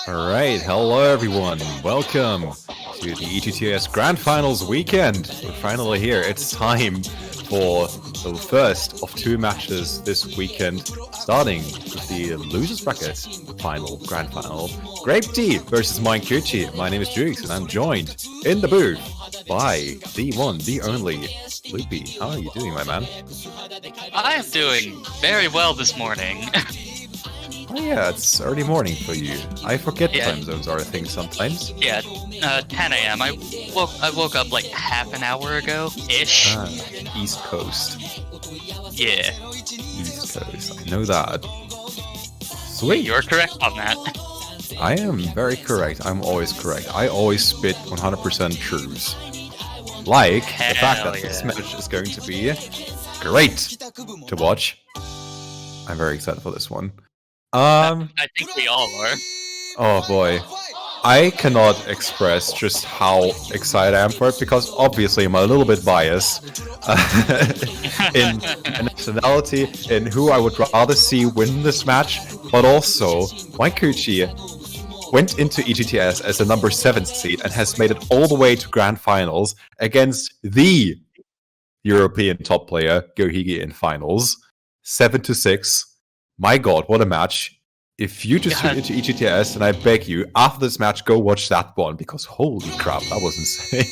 Alright, hello everyone, welcome to the EGTS Grand Finals weekend. We're finally here. It's time for the first of two matches this weekend, starting with the losers bracket final, grand final. Grape D versus Minekuchi. My name is Jukes and I'm joined in the booth by the one, the only, Loopy. How are you doing, my man? I am doing very well this morning. Oh yeah, it's early morning for you. I forget time zones are a thing sometimes. Yeah, 10 a.m. I woke up like half an hour ago-ish. East Coast. Yeah. East Coast, I know that. Sweet. You're correct on that. I am very correct. I'm always correct. I always spit 100% truths. Like the fact that this match is going to be great to watch. I'm very excited for this one. I think we all are. Oh boy. I cannot express just how excited I am for it because obviously I'm a little bit biased in nationality, in who I would rather see win this match, but also Minekuchi went into EGTS as the number 7 seed and has made it all the way to Grand Finals against the European top player, Gohige, in finals. 7-6. My god, what a match. If you just tune into EGTS, and I beg you, after this match, go watch that one, because holy crap, that was insane.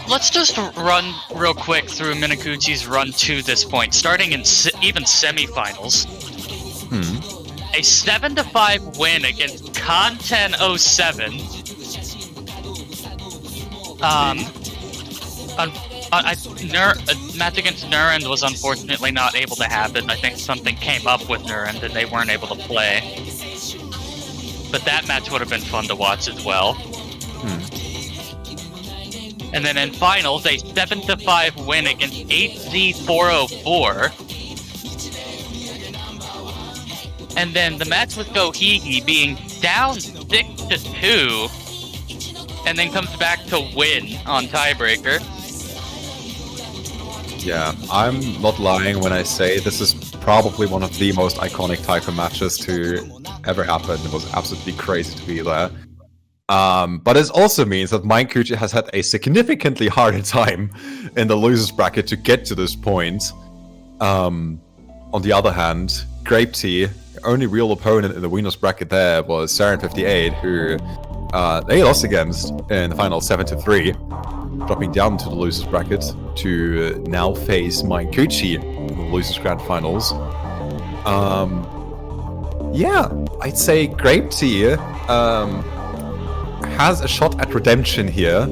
Let's just run real quick through Minekuchi's run to this point, starting in even semifinals. A 7-5 win against Conten07. Match against Nurend was unfortunately not able to happen. I think something came up with Nurend and they weren't able to play. But that match would have been fun to watch as well. And then in finals, a 7-5 win against HZ404. And then the match with Gohige being down 6-2, and then comes back to win on tiebreaker. Yeah, I'm not lying when I say this is probably one of the most iconic Taiko matches to ever happen. It was absolutely crazy to be there. But it also means that Minekuchi has had a significantly harder time in the losers bracket to get to this point. On the other hand, Grape Tea, only real opponent in the winners bracket there was Saren58, who they lost against in the final 7-3, dropping down to the losers bracket to now face Minekuchi in the losers grand finals. Yeah, I'd say Grape Tea has a shot at redemption here.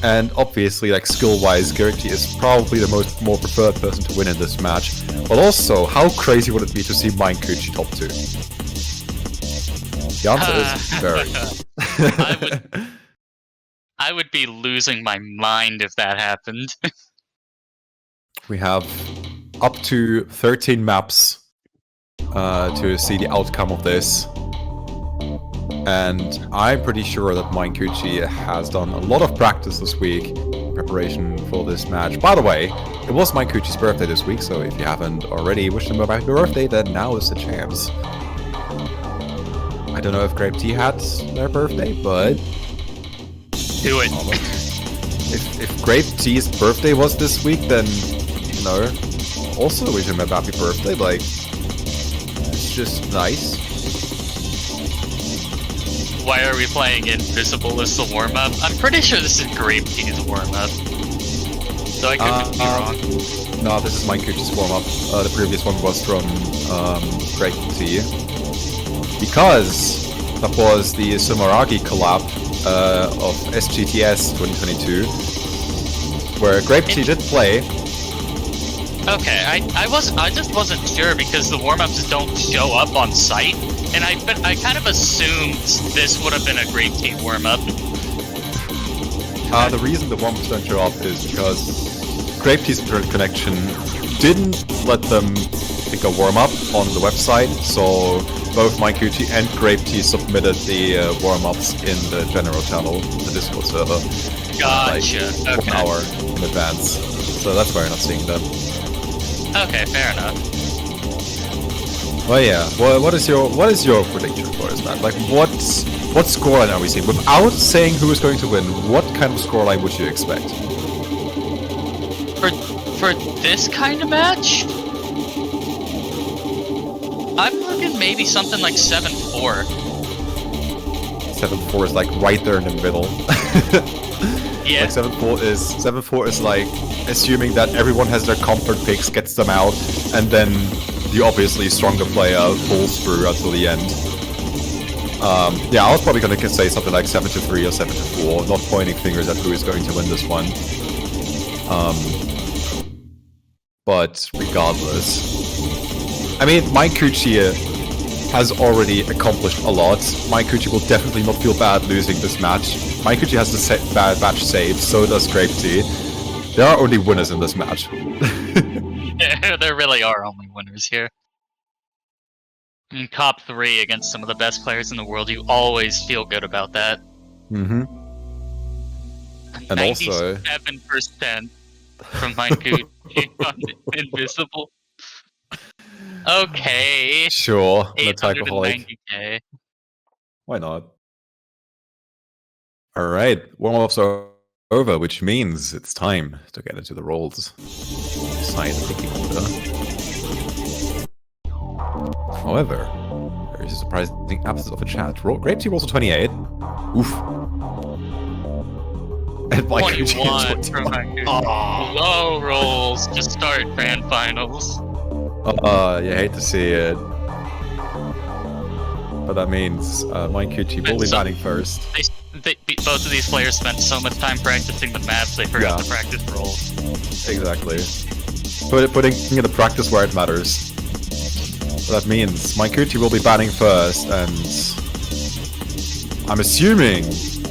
And obviously, like, skill-wise, Grape Tea is probably the more preferred person to win in this match. But also, how crazy would it be to see Minekuchi top 2? The answer is very. I would be losing my mind if that happened. We have up to 13 maps to see the outcome of this. And I'm pretty sure that Minekuchi has done a lot of practice this week in preparation for this match. By the way, it was Minekuchi's birthday this week, so if you haven't already wished him a happy birthday, then now is the chance. I don't know if Grape Tea had their birthday, but... Do it. If Grape Tea's birthday was this week, then, you know, also wish him a happy birthday. Like, it's just nice. Why are we playing Invisible as the warm-up? I'm pretty sure this is Grape Tea's warm-up. So I could be wrong. No, this is Minekuchi's warm-up. The previous one was from Grape Tea. Because that was the Sumeragi collab of EGTS 2022, where Grape Tea did play. Okay, I just wasn't sure because the warm-ups don't show up on site. And I kind of assumed this would have been a Grape Tea warm-up. The reason the warm-ups don't show up is because Grape Tea's internet connection didn't let them pick a warm-up on the website, so both Minekuchi and Grape Tea submitted the warm-ups in the general channel, the Discord server. Gotcha. Like okay. 1 hour in advance. So that's why you're not seeing them. Okay, fair enough. Well, yeah. Well, what is your prediction for this match? Like, what scoreline are we seeing? Without saying who is going to win, what kind of scoreline would you expect? For this kind of match, I'm looking maybe something like 7-4. 7-4 is like right there in the middle. Yeah. Like 7-4 is like assuming that everyone has their comfort picks, gets them out, and then the obviously stronger player pulls through until the end. Yeah, I was probably gonna say something like 7-3 or 7-4, not pointing fingers at who is going to win this one. But regardless, I mean, Minekuchi has already accomplished a lot. Minekuchi will definitely not feel bad losing this match. Minekuchi has the bad match saved, so does Grape Tea. There are only winners in this match. There really are only winners here. In top 3 against some of the best players in the world, you always feel good about that. Mm-hmm. And 97% from Minekuchi on Invisible. Okay. Sure, the Tycoholic. 890k. Why not? Alright, warm-ups are over, which means it's time to get into the roles. Decide the picking order. However, there is a surprising absence of a chat. Grape Tea rolls a 28. Oof. And 21 from Minekuchi. Low rolls to start grand finals. You hate to see it. But that means Minekuchi will be batting first. Both of these players spent so much time practicing the maps, they forgot to practice rolls. Exactly. Putting the practice where it matters. So that means Minekuchi will be batting first, and I'm assuming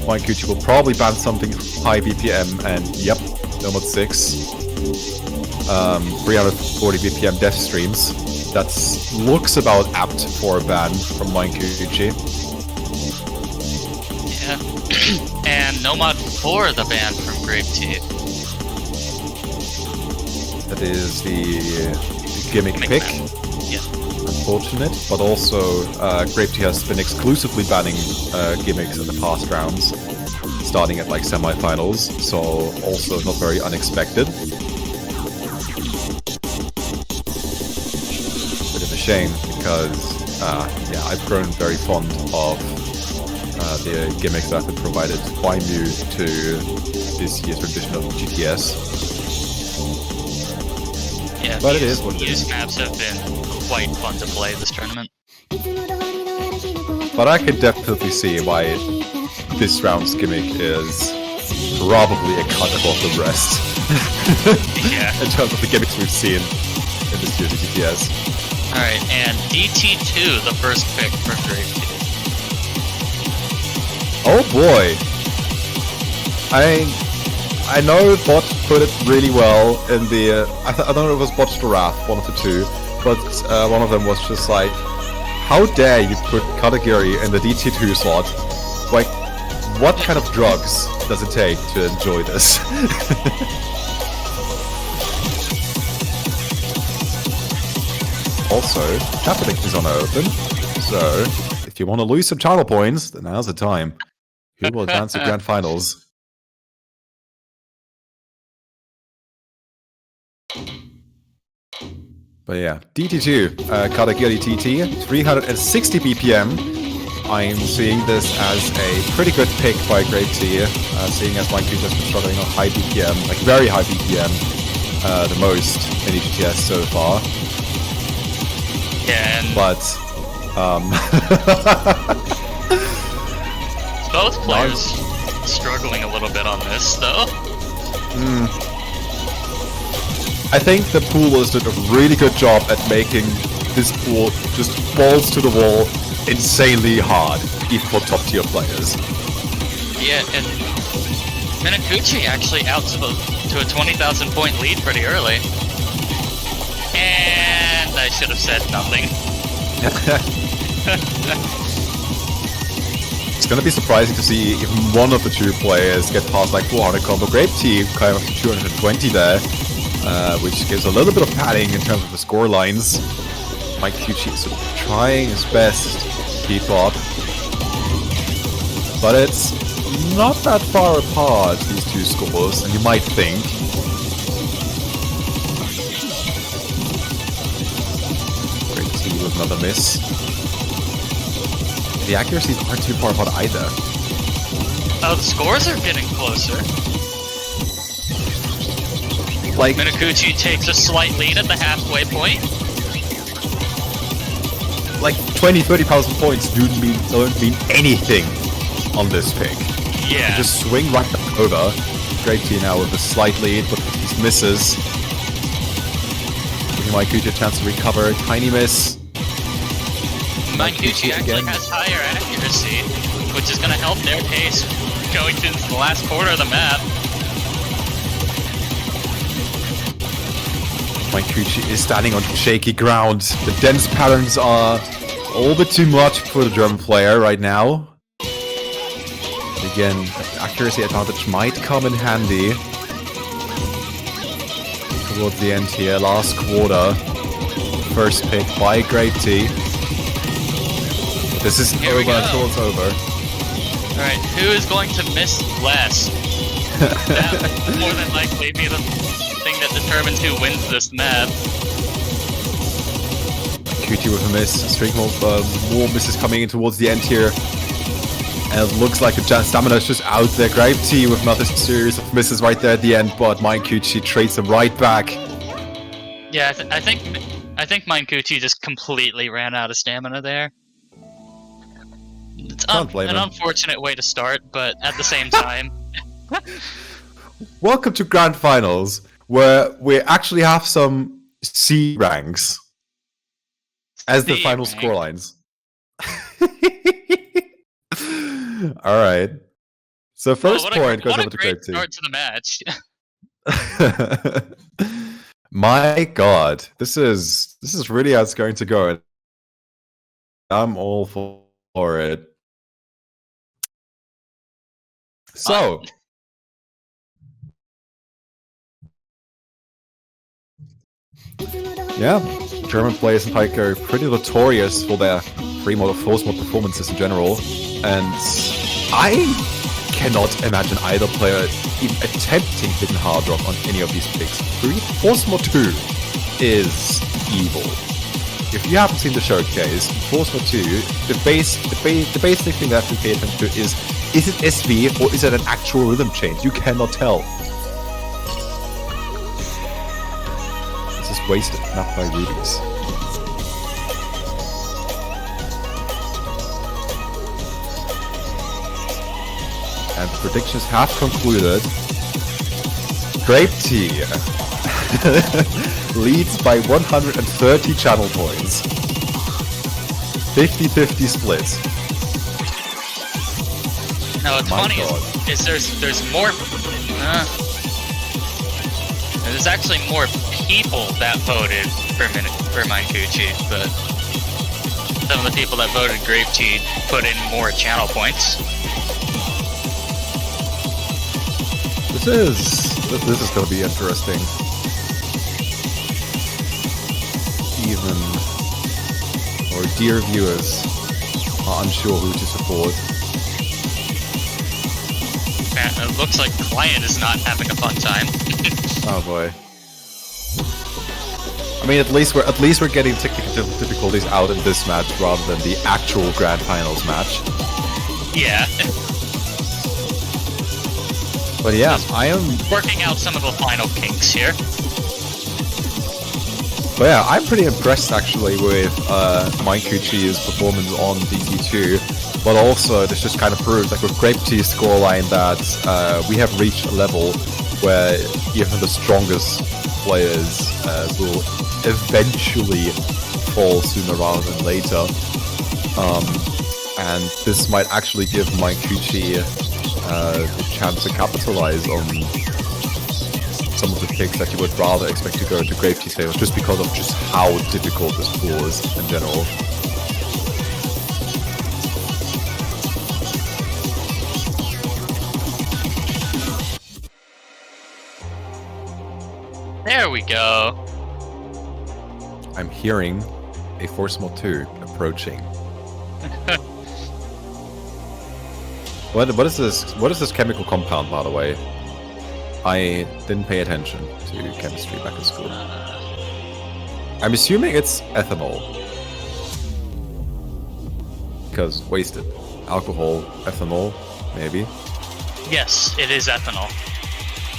Minekuchi will probably ban something high BPM, and yep, Nomad 6. 340 BPM death streams. That looks about apt for a ban from Minekuchi. Yeah. And Nomad for the ban from Grape Tea. That is the gimmick pick. Yeah. Unfortunate, but also Grape Tea has been exclusively banning gimmicks in the past rounds, starting at like semi-finals, so also not very unexpected. shame because, yeah, I've grown very fond of the gimmicks that have been provided by Mew to this year's rendition of GTS. Yeah, but it is what it is. Mew's maps have been quite fun to play this tournament. But I can definitely see why this round's gimmick is probably a cut above the rest. Yeah. In terms of the gimmicks we've seen in this year's GTS. Alright, and DT2, the first pick for Grave. Oh boy! I know Bot put it really well in the... I don't know if it was Bot's Giraffe, one of the two, but one of them was just like, how dare you put Katagiri in the DT2 slot? Like, what kind of drugs does it take to enjoy this? Also, chapter link is on open, so if you want to lose some channel points, then now's the time. Who will advance to Grand Finals? But yeah, DT2, Katagiri TT, 360 BPM. I'm seeing this as a pretty good pick by Great T, seeing as Minekuchi has been struggling on high BPM, like very high BPM, the most in EGTS so far. Yeah, and but both players struggling a little bit on this, though. I think the poolers did a really good job at making this pool just balls to the wall, insanely hard, even for top tier players. Yeah, and Minekuchi actually out to a 20,000 point lead pretty early. And I should have said nothing. It's gonna be surprising to see even one of the two players get past like 400 combo. Grape Tea kind of 220 there, which gives a little bit of padding in terms of the score lines. Minekuchi is trying his best to keep up, but it's not that far apart, these two scores, and you might think. Grape Tea with another miss. The accuracies aren't too far apart either. Oh, the scores are getting closer. Like, Minekuchi takes a slight lead at the halfway point. Like 20-30,000 points don't mean anything on this pick. Yeah. You just swing right over. Great T now with a slight lead, but these misses. Giving Minekuchi a chance to recover. Tiny miss. Minekuchi actually has higher accuracy, which is going to help their pace going into the last quarter of the map. Minekuchi is standing on shaky ground. The dense patterns are a little bit too much for the German player right now. Again, accuracy advantage might come in handy towards the end here. Last quarter. First pick by Great T. This isn't over until it's over. Alright, who is going to miss less? That will more than likely be the thing that determines who wins this map. QT with a miss, string of more misses coming in towards the end here. And it looks like the stamina is just out there. Grape T with another series of misses right there at the end, but Minekuchi trades them right back. Yeah, I think Minekuchi just completely ran out of stamina there. It's an unfortunate way to start, but at the same time... Welcome to Grand Finals, where we actually have some C ranks as the final scorelines. Alright. So first point goes over to Grape T. Start to the match. My god, this is really how it's going to go. I'm all for it. So, yeah, German players in Pike are pretty notorious for their free-mode or force-mode performances in general, and I cannot imagine either player even attempting hidden hard drop on any of these picks. Force mode 2 is evil. if you haven't seen the showcase, Forza 2, the basic thing that you pay attention to is it SV or is it an actual rhythm change? You cannot tell. This is wasted, not by rubies. And the predictions have concluded. Grape Tea leads by 130 channel points. 50-50 split. Now what's funny is there's more. There's actually more people that voted for Minekuchi, but some of the people that voted Grape Tea put in more channel points. This is gonna be interesting. Even our dear viewers are unsure who to support. It looks like Client is not having a fun time. Oh boy. I mean, at least we're getting technical difficulties out in this match rather than the actual grand finals match. Yeah. But yeah, I am working out some of the final kinks here. But yeah, I'm pretty impressed actually with Minekuchi's performance on DT2. But also, this just kind of proves, like with Grape Tea's scoreline, that we have reached a level where even the strongest players will eventually fall sooner rather than later. And this might actually give Minekuchi the chance to capitalize on some of the picks that you would rather expect to go into Grape Tea's favor, just because of just how difficult this pool is in general. There we go. I'm hearing a Force Mod 2 approaching. What is this? What is this chemical compound, by the way? I didn't pay attention to chemistry back in school. I'm assuming it's ethanol. Because wasted. Alcohol, ethanol, maybe. Yes, it is ethanol.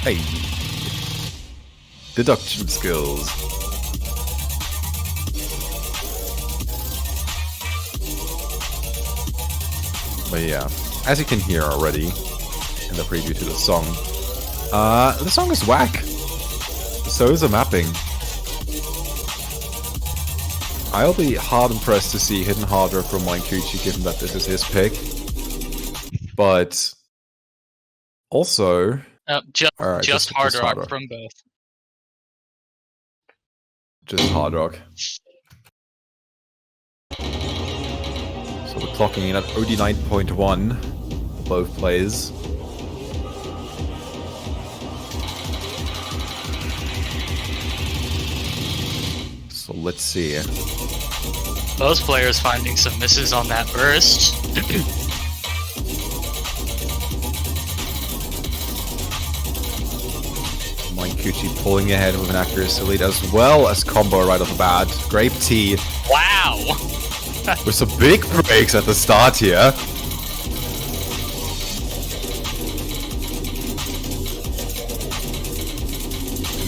Hey. Deduction skills. But yeah, as you can hear already in the preview to the song is whack. So is the mapping. I'll be hard impressed to see hidden hardware from Minekuchi, given that this is his pick. But also, just hard rock from both. Just hard rock. So we're clocking in at OD9.1 for both plays. So let's see. Both players finding some misses on that burst. Minekuchi pulling ahead with an accuracy lead as well as combo right off the bat. Grape Tea. Wow! With some big breaks at the start here.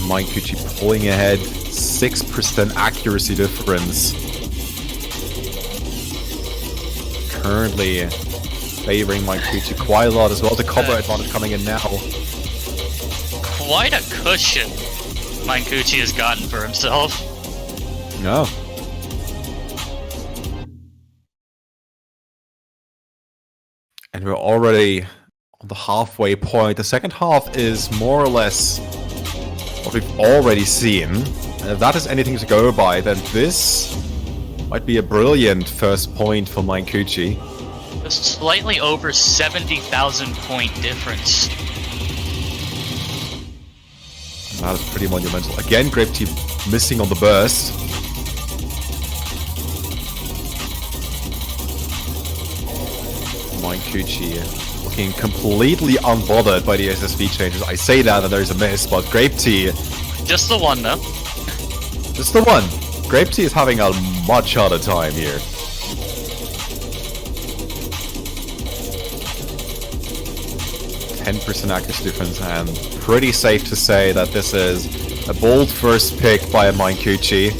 Minekuchi pulling ahead. 6% accuracy difference. Currently favoring Minekuchi quite a lot as well. The combo advantage coming in now. Quite a cushion Minekuchi has gotten for himself. No. And we're already on the halfway point. The second half is more or less what we've already seen. And if that is anything to go by, then this might be a brilliant first point for Minekuchi. Just slightly over 70,000 point difference. That is pretty monumental. Again, Grape Tea missing on the burst. Minekuchi looking completely unbothered by the SSV changes. I say that and there's a miss, but Grape Tea... Just the one, though. Just the one. Grape Tea is having a much harder time here. %10 accuracy difference, and pretty safe to say that this is a bold first pick by a Minekuchi.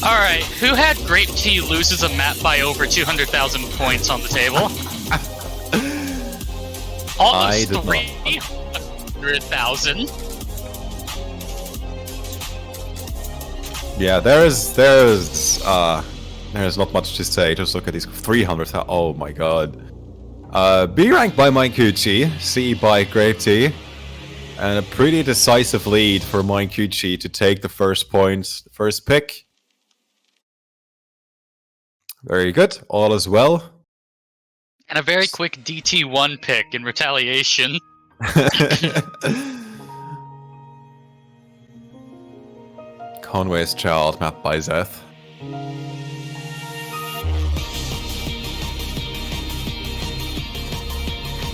Alright, who had Grape Tea loses a map by over 200,000 points on the table? Almost 300,000. Yeah, there's not much to say. Just look at these 300,000. Oh my god. B rank by Minekuchi, C by Grape Tea, and a pretty decisive lead for Minekuchi to take the first points, first pick. Very good, all is well. And a very quick DT1 pick in retaliation. Conway's Child, mapped by Zeth.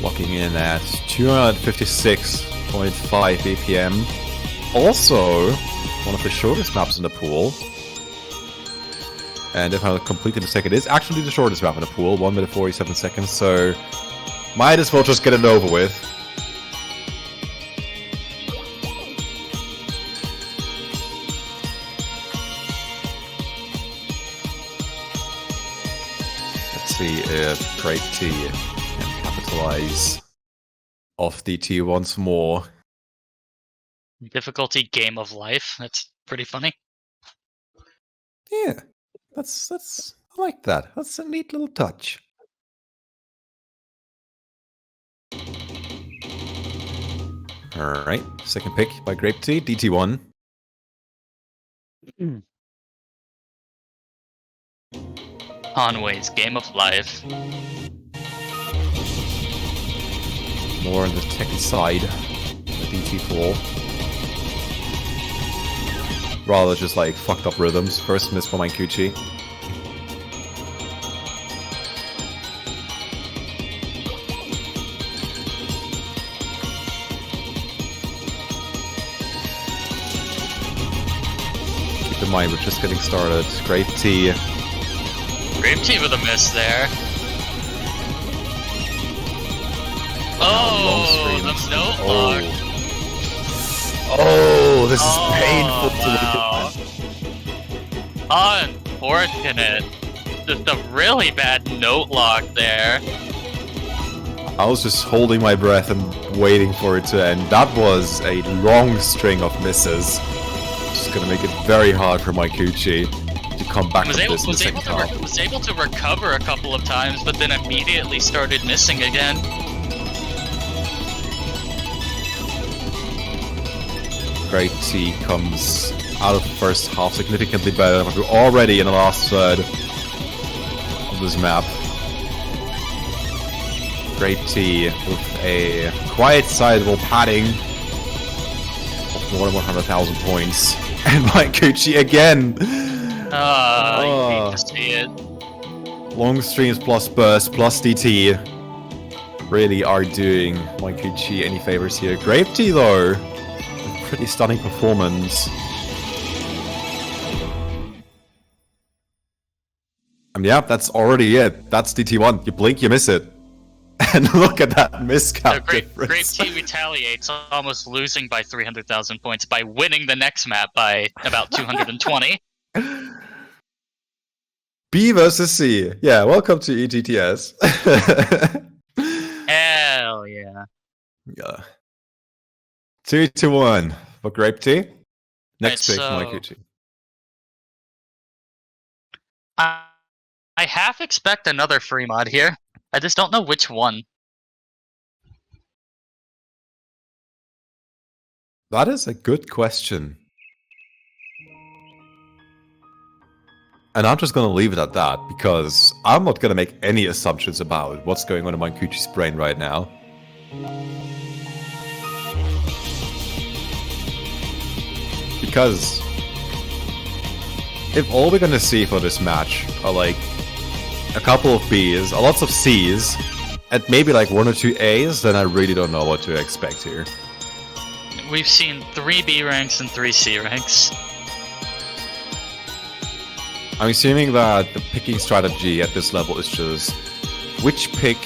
Locking in at 256.5 BPM. Also, one of the shortest maps in the pool. And if I'm completely mistaken, it is actually the shortest map in the pool, 1 minute 47 seconds, so might as well just get it over with. Let's see if Grape Tea can capitalize off DT once more. Difficulty game of life. That's pretty funny. Yeah, that's I like that. That's a neat little touch. Alright, second pick by Grape Tea, DT1. Conway's game of life. More on the techy side, the DT4. Rather just like fucked up rhythms. First miss for Minekuchi. Keep in mind, we're just getting started. Grape Tea. Grape Tea with a miss there. Oh, the note lock. Oh, this is painful to look at. Unfortunate. Just a really bad note lock there. I was just holding my breath and waiting for it to end. That was a long string of misses. Just gonna make it very hard for Minekuchi to come back from this in the second half. Was able to recover a couple of times, but then immediately started missing again. Grape Tea comes out of the first half significantly better, but we're already in the last third of this map. Grape Tea with a quite sizable padding of more than 100,000 points. And Minekuchi again! You hate to see it. Long streams plus burst plus DT really are doing Minekuchi any favors here. Grape Tea though, pretty stunning performance. And yeah, that's already it. That's DT1. You blink, you miss it. And look at that miscount difference. Grape Tea retaliates, almost losing by 300,000 points by winning the next map by about 220. B versus C. Yeah, welcome to EGTS. Hell yeah. Yeah. 2-1 for Grape Tea. Next pick for Minekuchi. I half expect another free mod here. I just don't know which one. That is a good question. And I'm just gonna leave it at that, because I'm not gonna make any assumptions about what's going on in Minekuchi's brain right now. Because if all we're gonna see for this match are like a couple of Bs, a lots of Cs, and maybe like 1 or 2 As, then I really don't know what to expect here. we've seen 3 B ranks and 3 C ranks. I'm assuming that the picking strategy at this level is just which pick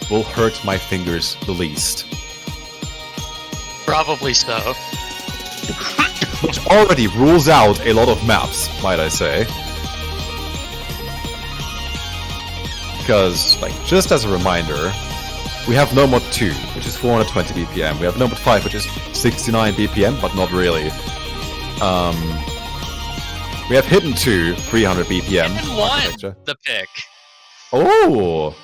will hurt my fingers the least. Probably so. Which already rules out a lot of maps, might I say. Because, like, just as a reminder, we have No Mod 2, which is 420 BPM. We have No Mod 5, which is 69 BPM, but not really. We have Hidden 2, 300 BPM. Hidden 1, the pick. Oh!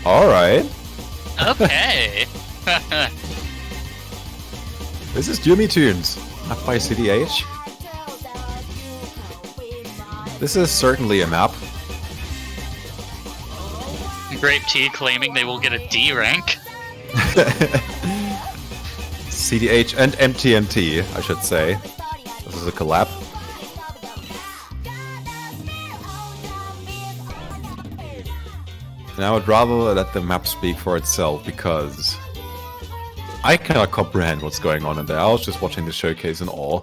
Alright. Okay. This is Jimmy Tunes, map by CDH. This is certainly a map. Grape Tea claiming they will get a D rank. CDH and MTNT, I should say. This is a collab. And I would rather let the map speak for itself, because I cannot comprehend what's going on in there. I was just watching the showcase in awe.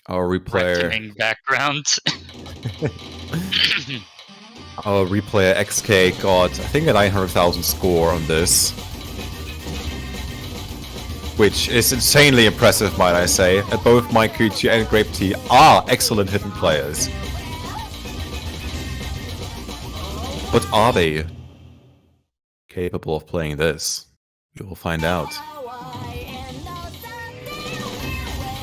Our replayer... background. Our replayer XK got, I think, a 900,000 score on this. Which is insanely impressive, might I say. And both Minekuchi and Grape Tea are excellent hidden players. But are they capable of playing this? We will find out.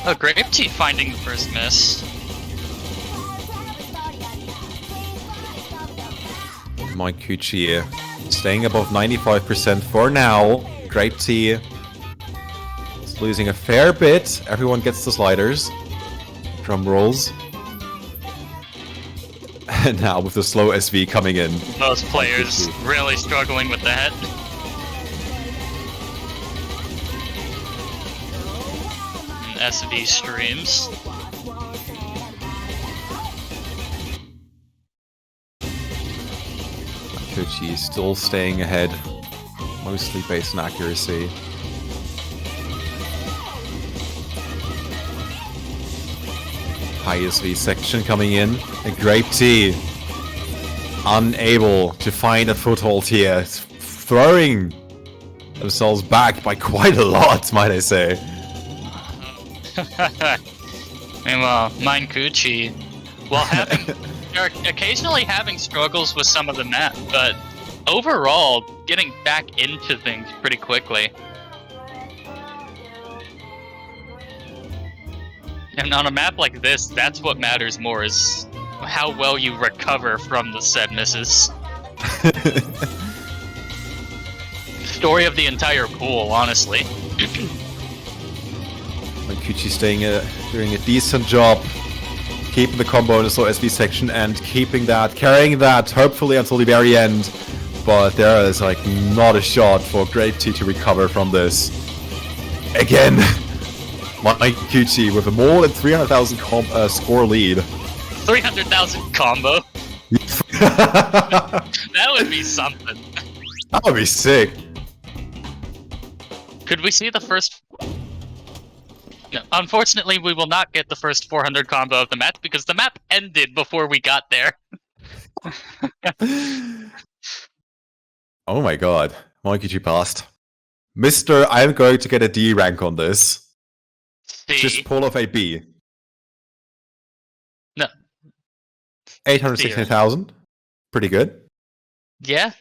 Oh, Grape Tea finding the first miss. Minekuchi staying above 95% for now. Grape Tea is losing a fair bit. Everyone gets the sliders. Drum rolls. And now with the slow SV coming in. Most players really struggling with that. SV streams. Minekuchi still staying ahead, mostly based on accuracy. High SV section coming in, and Grape Tea unable to find a foothold here, throwing themselves back by quite a lot, might I say. Meanwhile, Minekuchi, while they're occasionally having struggles with some of the map, but overall, getting back into things pretty quickly. And on a map like this, that's what matters more, is how well you recover from the said misses. Story of the entire pool, honestly. Minekuchi doing a decent job, keeping the combo in the slow SV section and keeping that, carrying that, hopefully until the very end. But there is like not a shot for Grape Tea to recover from this. Again, Minekuchi with a more than 300,000 score lead. 300,000 combo? That would be something. That would be sick. Could we see the first... No, unfortunately, we will not get the first 400 combo of the map because the map ended before we got there. Oh my god. Minekuchi passed. Mister, I'm going to get a D rank on this. C. Just pull off a B. No. 816,000. Pretty good. Yeah.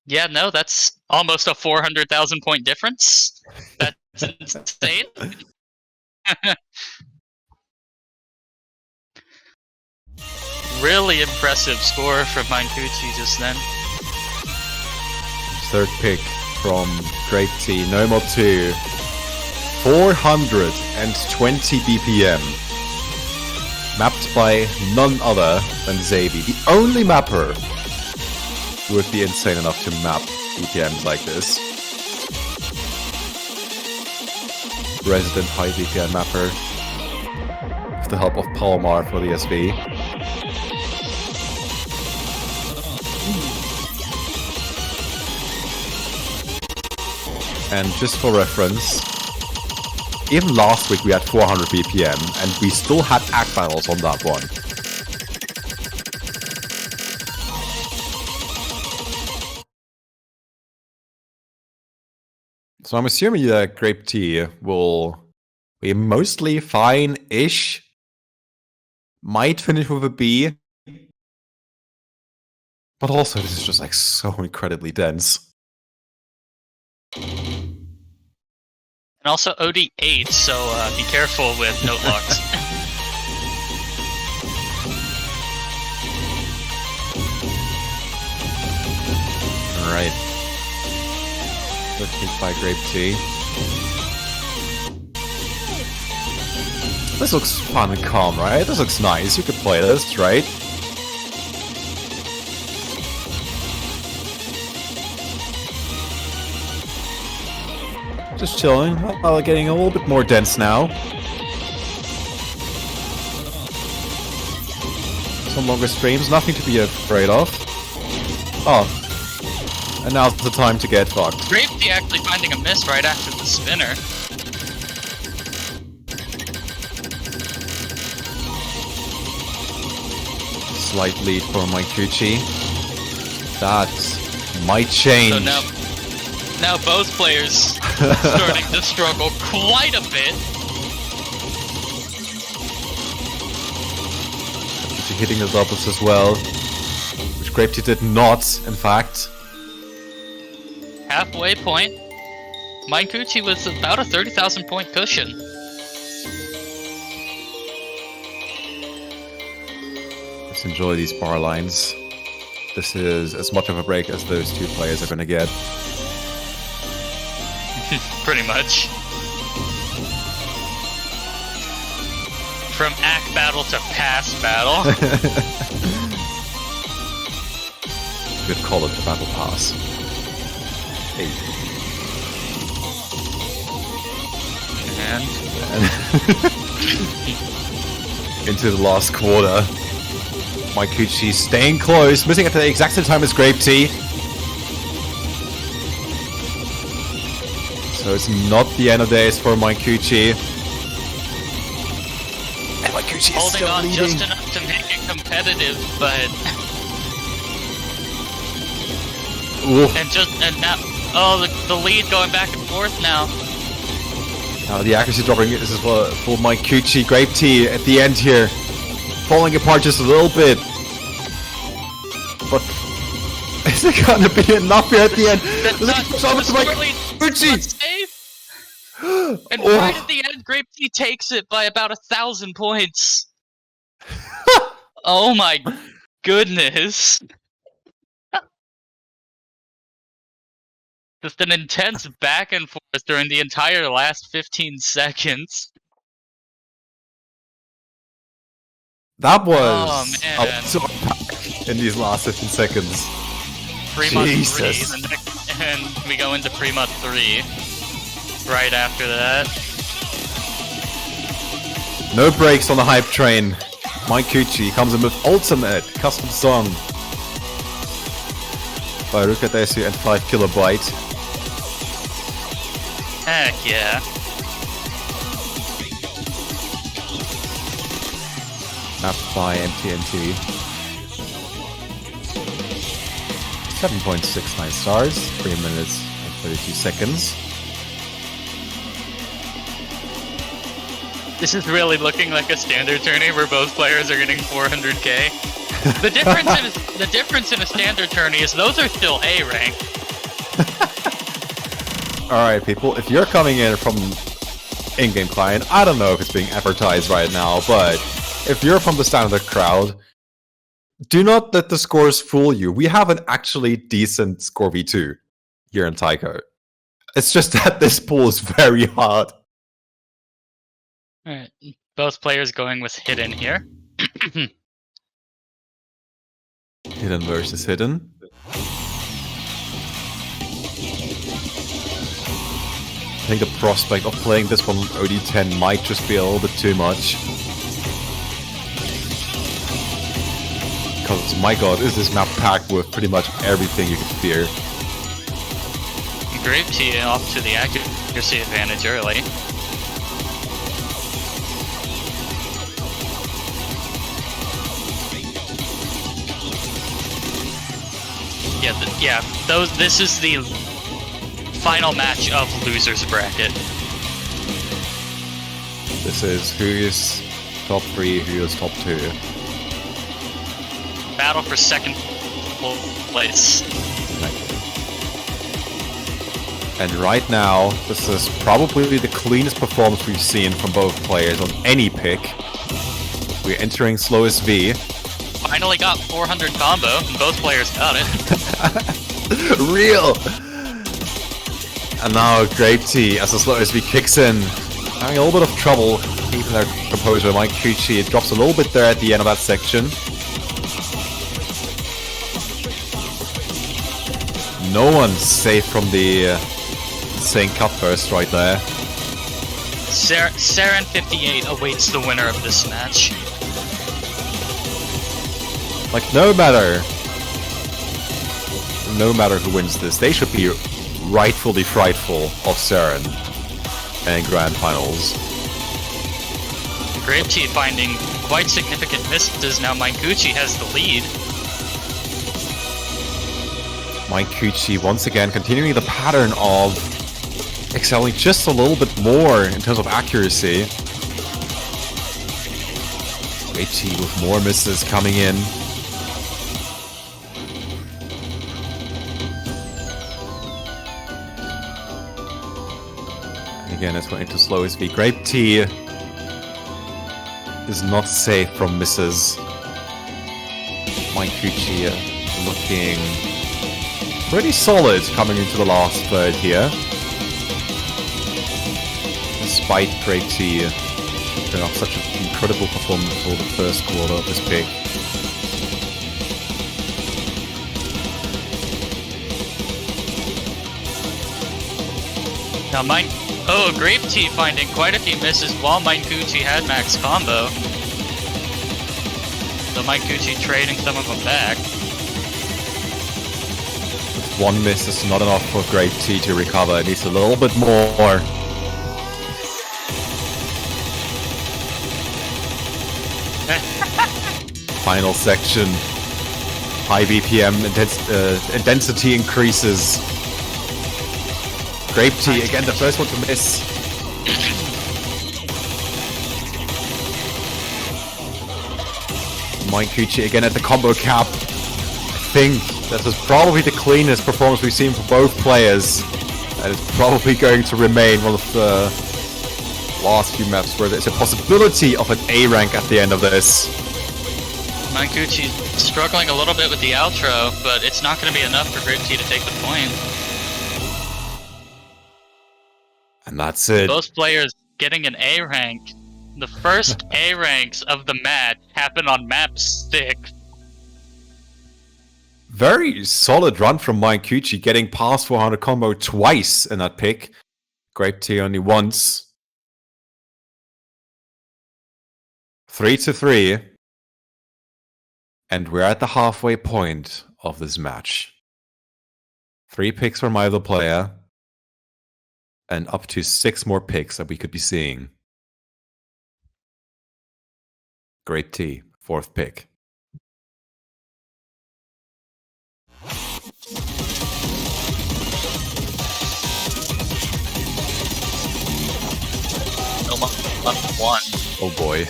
Yeah, no, that's almost a 400,000 point difference. That's insane. Really impressive score from Minekuchi just then. Third pick from Grape Tea, No Mod 2. 420 BPM. Mapped by none other than Zabi, the only mapper who would be insane enough to map BPMs like this. Resident high BPM mapper. With the help of Palomar for the SV. And just for reference, even last week we had 400 BPM, and we still had act battles on that one. So I'm assuming that Grape Tea will be mostly fine-ish. Might finish with a B. But also, this is just like so incredibly dense. And also OD8, so be careful with note locks. Alright. Good kick by Grape Tea. This looks fun and calm, right? This looks nice. You could play this, right? Just chilling. Well, getting a little bit more dense now. Some longer streams, nothing to be afraid of. Oh. And now's the time to get fucked. Grape Tea actually finding a miss right after the spinner. Slight lead for Minekuchi. That might change. So now both players starting to struggle quite a bit. Hitting the doubles as well, which Grape Tea did not, in fact. Halfway point. Minekuchi was about a 30,000 point cushion. Let's enjoy these bar lines. This is as much of a break as those two players are gonna get. Pretty much. From act battle to pass battle. Good call it the battle pass. Hey. And into the last quarter. Minekuchi staying close, missing at the exact same time as Grape Tea. So it's not the end of days for Minekuchi. And Minekuchi is holding still on leading. just enough to make it competitive, but Oof. and now the lead going back and forth now. Now the accuracy dropping is for Minekuchi. Grape Tea at the end here, falling apart just a little bit. But is it gonna be enough here at the end? Minekuchi. And right at the end, Grape Tea takes it by about 1,000 points. Oh my goodness. Just an intense back and forth during the entire last 15 seconds. That was man. in these last 15 seconds. Prima 3, Jesus. and we go into Prima 3 right after that. No brakes on the hype train. Minekuchi comes in with Ultimate custom song by Rukadesu and 5 Kilobyte. Heck yeah. Mapped by MTNT. 7.69 stars, 3 minutes and 32 seconds. This is really looking like a standard tourney where both players are getting 400k. The difference in a standard tourney is those are still A rank. Alright people, if you're coming in from in-game client, I don't know if it's being advertised right now, but if you're from the standard crowd, do not let the scores fool you. We have an actually decent score V2 here in Taiko. It's just that this pool is very hard. Alright, both players going with hidden here. Hidden versus hidden. I think the prospect of playing this one on OD10 might just be a little bit too much. Because, my god, is this map packed with pretty much everything you could fear. Grape Tea off to the accuracy advantage early. This is the final match of losers bracket. This is who is top 3, who is top 2. Battle for second place. And right now, this is probably the cleanest performance we've seen from both players on any pick. We're entering slowest V. Finally got 400 combo, and both players got it. Real! And now Grape Tea, as the slowest V kicks in, having a little bit of trouble keeping their composure. Minekuchi, it drops a little bit there at the end of that section. No one's safe from the insane cut burst right there. Saren58 awaits the winner of this match. Like, no matter who wins this, they should be rightfully frightful of Saren in Grand Finals. Grape Tea finding quite significant misses. Now Minekuchi has the lead. Minekuchi once again continuing the pattern of excelling just a little bit more in terms of accuracy. Grape Tea with more misses coming in. Again, it's going into slowest V. Grape Tea is not safe from misses. Minekuchi looking pretty solid coming into the last third here. Despite Grape Tea putting off such an incredible performance for the first quarter of this pick. Now Grape Tea finding quite a few misses while Minekuchi had max combo. So Minekuchi trading some of them back. One miss is not enough for Grape Tea to recover. It needs a little bit more. Final section. High BPM intensity increases. Grape Tea, again the first one to miss. Minekuchi again at the combo cap. I think this is probably the cleanest performance we've seen from both players. And it's probably going to remain one of the last few maps where there's a possibility of an A rank at the end of this. Minekuchi struggling a little bit with the outro, but it's not going to be enough for Grape Tea to take the point. And that's it. Both players getting an A rank. The first A ranks of the match happen on map 6. Very solid run from Minekuchi, getting past 400 combo twice in that pick. Grape Tea only once. 3-3. And we're at the halfway point of this match. 3 picks from either player. And up to 6 more picks that we could be seeing. Grape Tea, 4th pick. One. Oh boy.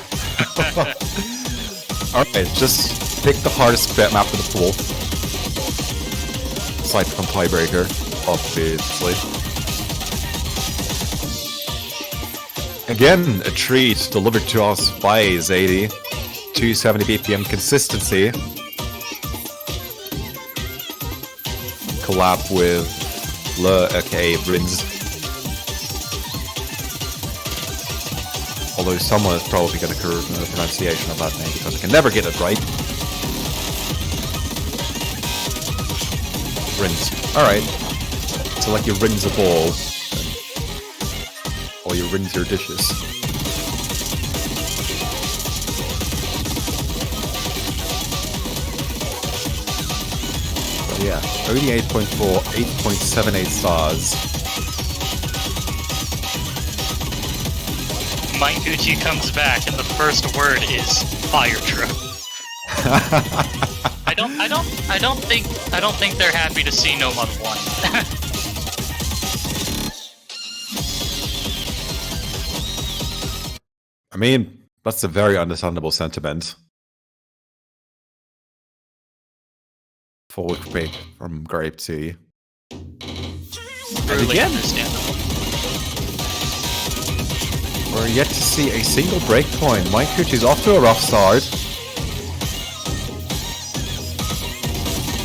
Alright, just pick the hardest map in the pool. Aside from tiebreaker, obviously. Again, a treat delivered to us by Zadie. 270 BPM consistency. Collab with Le, aka Brins. Although someone is probably going to correct the pronunciation of that name because I can never get it right. Rinse. Alright. So like you rinse a bowl. Or you rinse your dishes. Yeah, 38.4, 8.78 stars. Minekuchi comes back, and the first word is fire truck. I don't think they're happy to see No Mod 1. I mean, that's a very understandable sentiment. Forward pick from Grape Tea. And again, Understandable. we're yet to see a single breakpoint. Minekuchi's off to a rough start.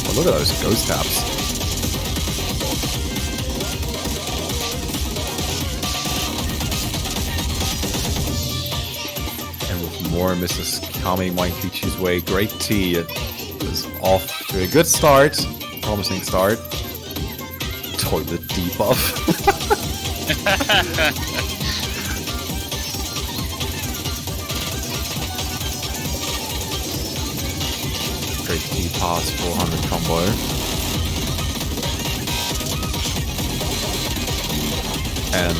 Oh, look at those ghost taps. And with more misses coming Minekuchi's way, Grape Tea is off to a good start. Promising start. Toilet debuff. Great Tea pass 400 combo. And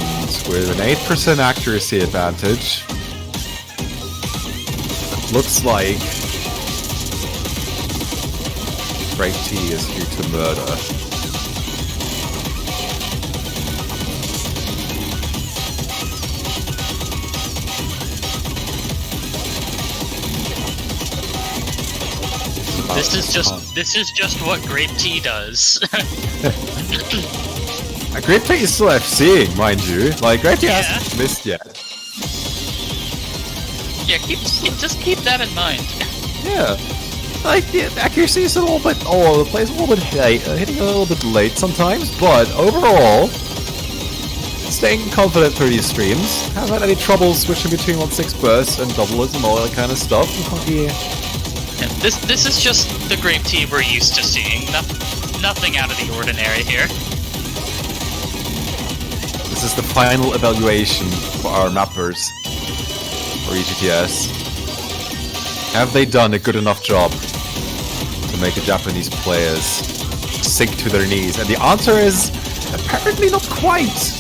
with an 8% accuracy advantage, it looks like Great Tea is here to murder. This is just what Grape Tea does. Grape Tea is still FCing, mind you. Like, Grape Tea hasn't missed yet. Yeah, just keep that in mind. Yeah. Like, the accuracy is a little bit all over the place, a little bit late, hitting a little bit late sometimes, but overall, staying confident through these streams. Haven't had any trouble switching between 1/6 bursts and doublers and all that kind of stuff. Yeah, this is just the Grape Tea we're used to seeing. Nothing out of the ordinary here. This is the final evaluation for our mappers for EGTS. Have they done a good enough job to make the Japanese players sink to their knees? And the answer is apparently not quite.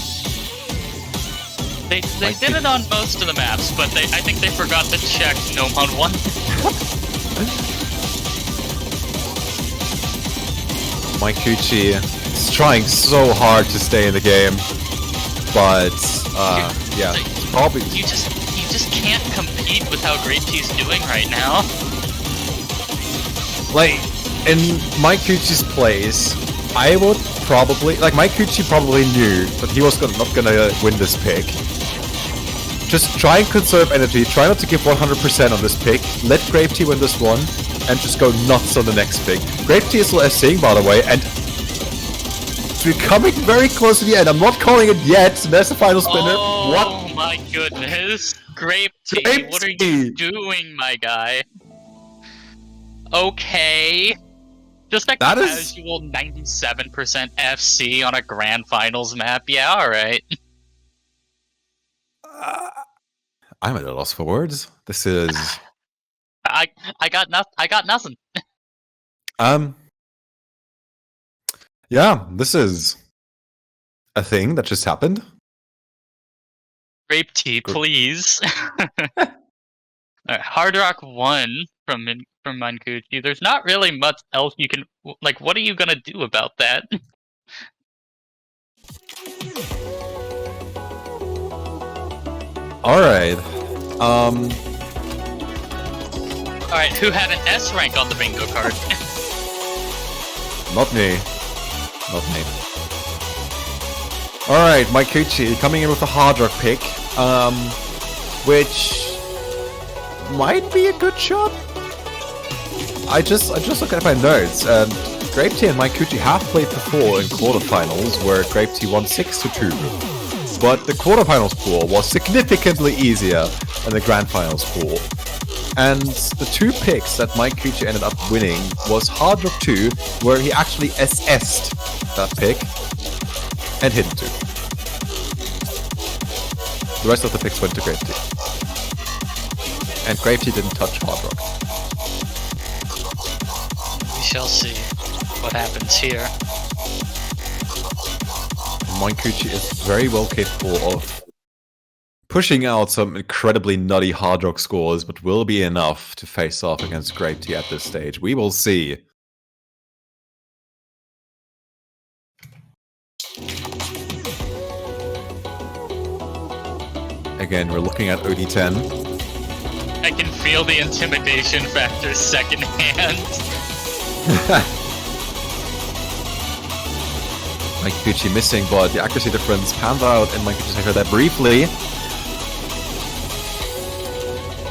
They did it on most of the maps, but I think they forgot to check No Mod 1. Minekuchi is trying so hard to stay in the game, but yeah, probably You just can't compete with how Grape Tea's doing right now. like in Minekuchi's place. I would probably Minekuchi probably knew that he was not gonna win this pick. Just try and conserve energy. Try not to give 100% on this pick. Let Grape Tea win this one, and just go nuts on the next pick. Grape Tea is still SCing, by the way, and we're coming very close to the end. I'm not calling it yet. There's the final spinner. Oh What? my goodness. Grape Tea, Grape what are Tea. you doing, my guy? Okay. Just a That is- casual 97% FC on a grand finals map. Yeah, alright. I'm at a loss for words. This is I got nothing. yeah, this is a thing that just happened. Grape Tea, please. Alright, Hard Rock 1 from Minekuchi. There's not really much else you can... Like, what are you gonna do about that? Alright. Alright, who had an S rank on the bingo card? Not me. Not me. Alright, Minekuchi coming in with a hard rock pick. Which might be a good shot. I just look at my notes, and Grape Tea and Minekuchi have played before in quarterfinals, where Grape Tea won 6-2. But the quarterfinals pool was significantly easier than the grand finals pool. And the two picks that Minekuchi ended up winning was Hard Rock 2, where he actually SS'd that pick, and Hidden 2. The rest of the picks went to Grape Tea. And Grape Tea didn't touch Hard Rock. We shall see. what happens here. Minekuchi is very well capable of pushing out some incredibly nutty hard rock scores, but will be enough to face off against Grape Tea at this stage. We will see. Again, we're looking at OD10. I can feel the intimidation factor secondhand. Minekuchi missing, but the accuracy difference pans out, and Minekuchi's heard that briefly.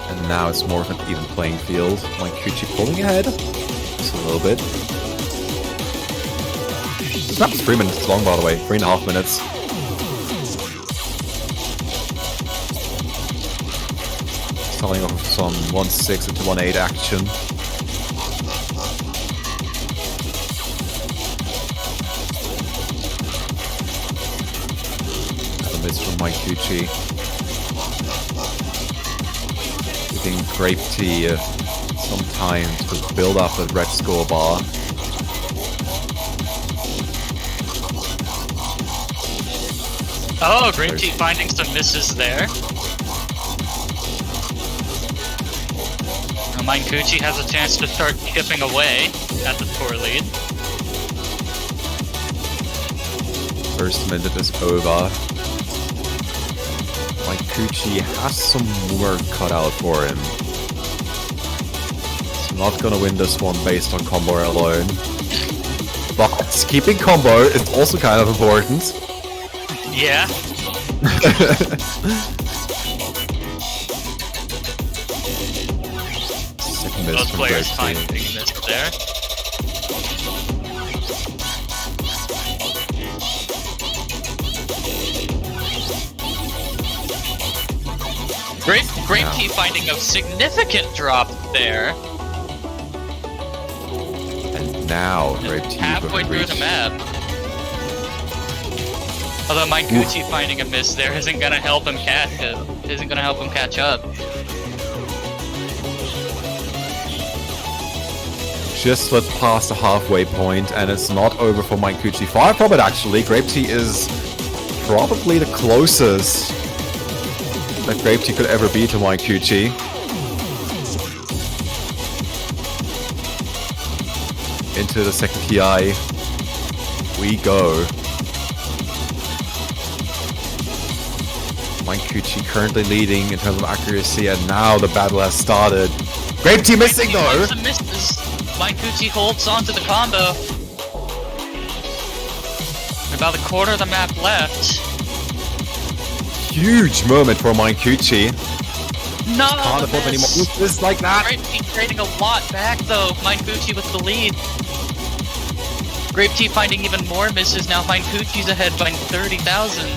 And now it's more of an even playing field. Minekuchi pulling ahead just a little bit. This map is 3 minutes long, by the way. 3.5 minutes. Starting off with some 1-6 into 1-8 action. The miss from Minekuchi. Giving Grape Tea some time to build up a red score bar. Oh, Grape Tea finding some misses there. Now Minekuchi has a chance to start chipping away at the score lead. First minute is over. Minekuchi has some work cut out for him. He's not gonna win this one based on combo alone. But keeping combo is also kind of important. Yeah. Second miss Both from players Grape finding Tea. miss there. Grape Tea finding a significant drop there. And now Grape Tea Halfway through the map. Although Minekuchi finding a miss there isn't gonna help him catch up. Just slipped past the halfway point, and it's not over for Minekuchi. Far from it, actually. Grape Tea is probably the closest that Grape Tea could ever be to Minekuchi. Into the second PI we go. Minekuchi currently leading in terms of accuracy, and now the battle has started. Grape Tea missing though! Some misses. Minekuchi holds on to the combo. About a quarter of the map left. Huge moment for Minekuchi. No, Can't afford any more misses like that. Grape Tea trading a lot back though. Minekuchi with the lead. Grape Tea finding even more misses now. Minekuchi's ahead by 30,000.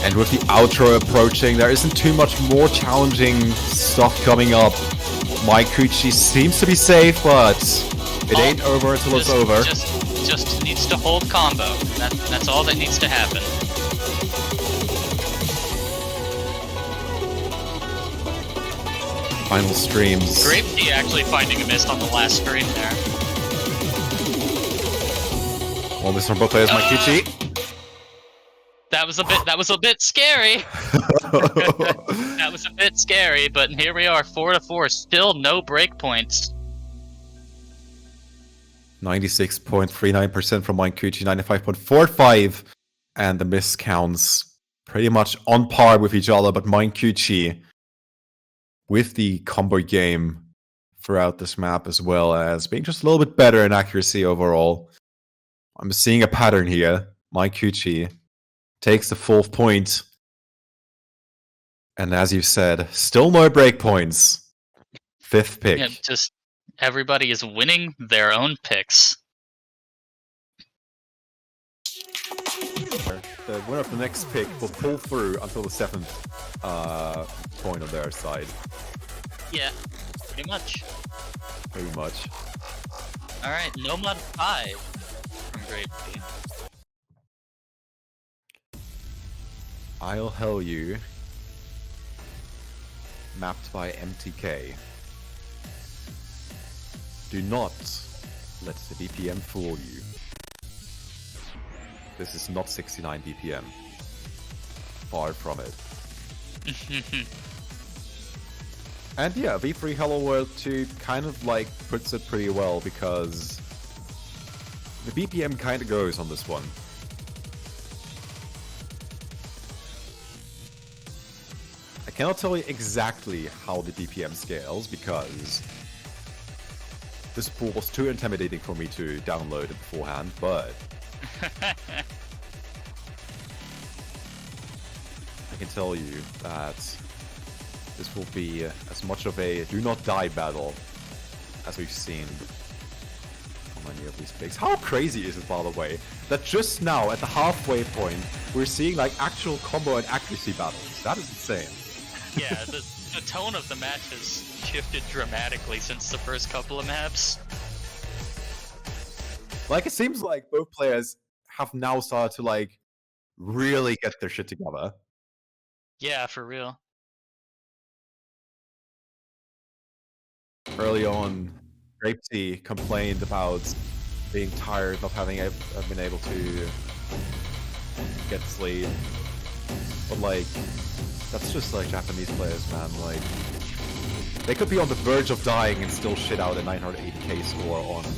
And with the outro approaching, there isn't too much more challenging stuff coming up. Minekuchi seems to be safe, but it ain't over until it's over. Just needs to hold combo. That's all that needs to happen. Final streams. Grape Tea actually finding a miss on the last stream there. Well, this from both players, Minekuchi. That was a bit scary. That was a bit scary, but here we are, 4-4, still no breakpoints. 96.39% from Minekuchi, 95.45, and the miss counts pretty much on par with each other, but Minekuchi with the combo game throughout this map, as well as being just a little bit better in accuracy overall. I'm seeing a pattern here. Minekuchi takes the 4th point. And as you said, still no breakpoints. 5th pick. Yeah, just everybody is winning their own picks. The winner of the next pick will pull through until the 7th point on their side. Yeah, pretty much. Pretty much. Alright, no mod 5 from Grape Tea. I'll Hell You, mapped by MTK. Do not let the BPM fool you. This is not 69 BPM. Far from it. And yeah, V3 Hello World 2 kind of like puts it pretty well because the BPM kind of goes on this one. I cannot tell you exactly how the BPM scales because this pool was too intimidating for me to download it beforehand, but I can tell you that this will be as much of a do not die battle as we've seen on many of these pigs. How crazy is it, by the way, that just now at the halfway point we're seeing like actual combo and accuracy battles? That is insane. Yeah, the tone of the match has shifted dramatically since the first couple of maps. Like, it seems like both players have now started to like really get their shit together. Yeah, for real. Early on, Grape Tea complained about being tired, not having been able to get sleep. But like, that's just like Japanese players, man. Like, they could be on the verge of dying and still shit out a 980k score on a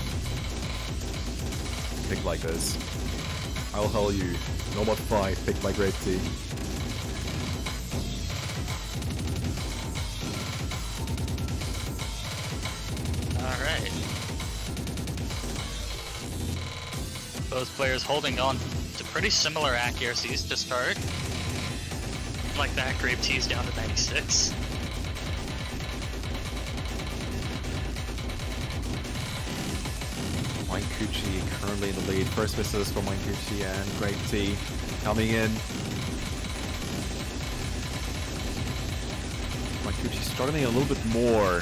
pick like this. I'll tell you, no mod 5, pick my Grape Tea. Alright. Both players holding on to pretty similar accuracies to start. Like that, Grape Tea's down to 96. Minekuchi currently in the lead. First misses for Minekuchi and Grape Tea coming in. Minekuchi struggling a little bit more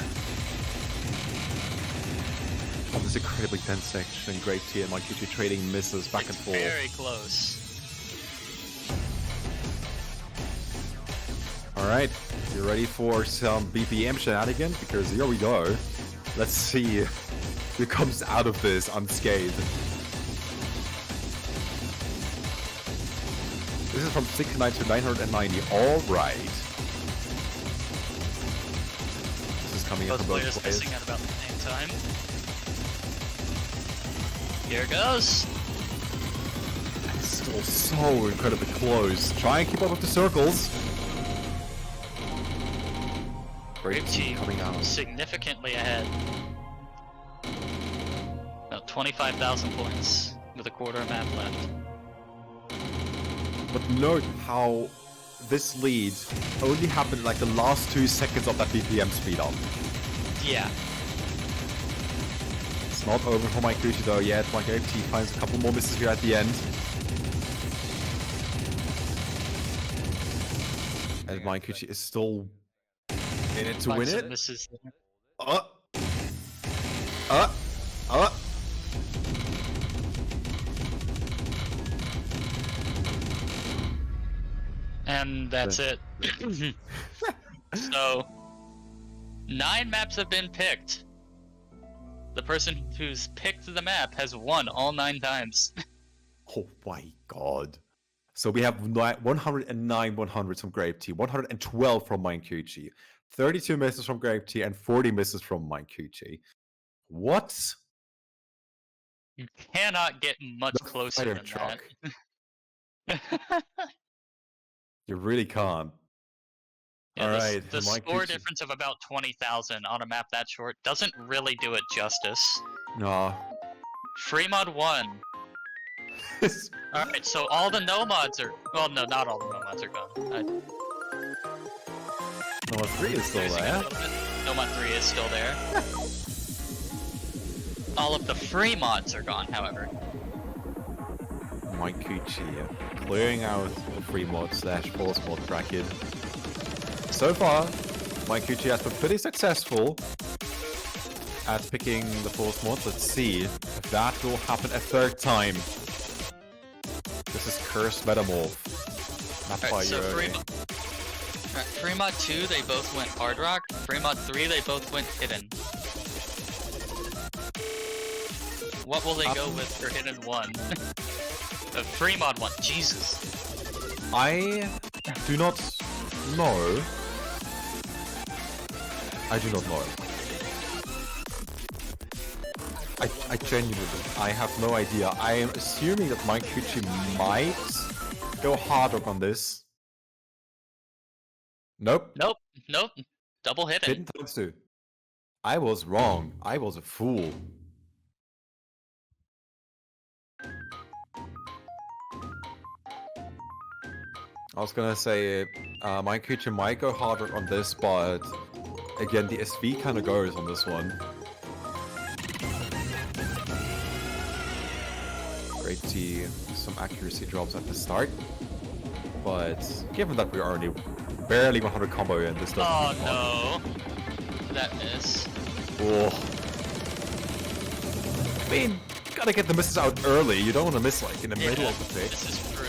on this incredibly tense section. Grape Tea and Minekuchi trading misses back and forth. Very close. Alright, you ready for some BPM shenanigans? Because here we go. Let's see who comes out of this unscathed. This is from 69 to 990. Alright. This is coming in from both players. Missing at about the same time. Here goes. It's still so incredibly close. Try and keep up with the circles. Grape Tea coming out significantly ahead. About 25,000 points with a quarter of map left. But note how this lead only happened like the last 2 seconds of that BPM speed up. Yeah. It's not over for Minekuchi though yet. Minekuchi finds a couple more misses here at the end. And Minekuchi is still in it to win it. Misses. And that's it. So, 9 maps have been picked. The person who's picked the map has won all 9 times. Oh my god. So we have 109 100s from Grape Tea, 112 from Minekuchi, 32 misses from Grape Tea, and 40 misses from Minekuchi. What? You cannot get much closer than truck. that. You really can't. Yeah, Alright. The score difference of about 20,000 on a map that short doesn't really do it justice. No. Free mod 1. Alright, so all the no mods are... Well, no, not all the no mods are gone. No mod 3 is still there. No mod 3 is still there. All of the free mods are gone, however. Minekuchi clearing out the free mod / force mod bracket. So far, Minekuchi has been pretty successful at picking the force mods. Let's see if that will happen a 3rd time. This is Cursed Metamorph. Not by so free mod 2, they both went Hard Rock. Free mod 3, they both went Hidden. What will they go with for Hidden 1? The Fremont one, Jesus. I do not know. I do not know. I genuinely, I have no idea. I am assuming that Minekuchi might go harder on this. Nope. Nope. Double hidden. Hidden times 2. I was wrong. I was a fool. I was gonna say, Minekuchi might go harder on this, but again, the SV kind of goes on this one. Great T, some accuracy drops at the start, but given that we're already barely 100 combo in, this doesn't. Oh no, that miss. Oh. I mean, gotta get the misses out early. You don't want to miss like in the middle of the pitch. This is true.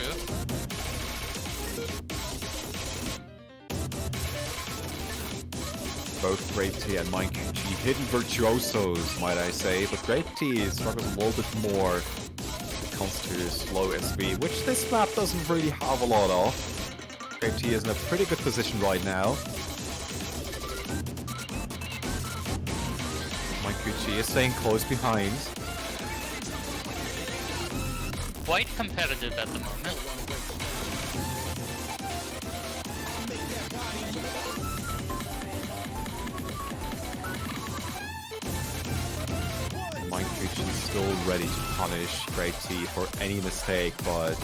Both Great T and Minekuchi hidden virtuosos, might I say, but Great T struggles a little bit more when it comes to slow SV, which this map doesn't really have a lot of. Great T is in a pretty good position right now. Minekuchi is staying close behind. Quite competitive at the moment. Minekuchi is still ready to punish Great T for any mistake, but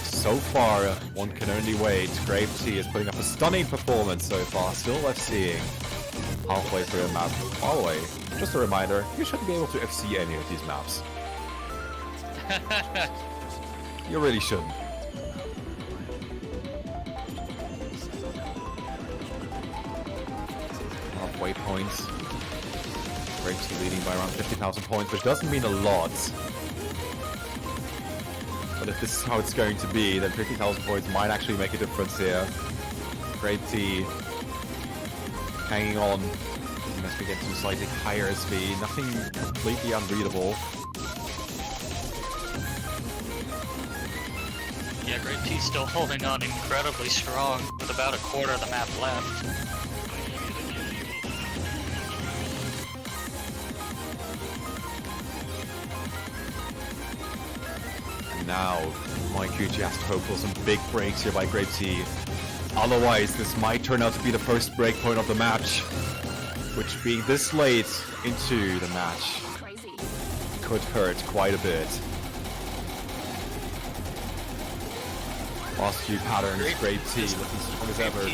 so far, one can only wait. Great T is putting up a stunning performance so far, still FCing halfway through the map. By the way, just a reminder, you shouldn't be able to FC any of these maps. You really shouldn't. Halfway points. Great T leading by around 50,000 points, which doesn't mean a lot. But if this is how it's going to be, then 50,000 points might actually make a difference here. Great T hanging on as we get to slightly higher SV. Nothing completely unreadable. Yeah, Great T's still holding on incredibly strong with about a quarter of the map left. Now, Minekuchi has to hope for some big breaks here by Great T. Otherwise, this might turn out to be the first break point of the match. Which, being this late into the match, could hurt quite a bit. Last few patterns, Great T looking strong as ever.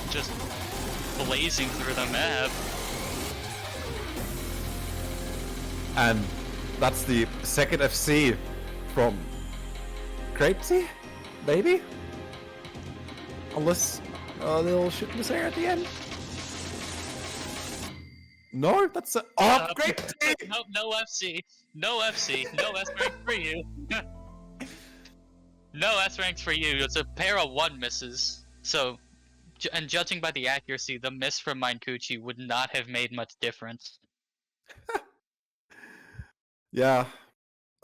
Just blazing through the map. And that's the second FC from Great T, maybe? Unless a little shit was there at the end. No, that's a Great T! Nope, no FC. No FC. No S rank for you. No S ranks for you. It's a pair of 1 misses. So, and judging by the accuracy, the miss from Minekuchi would not have made much difference. Yeah.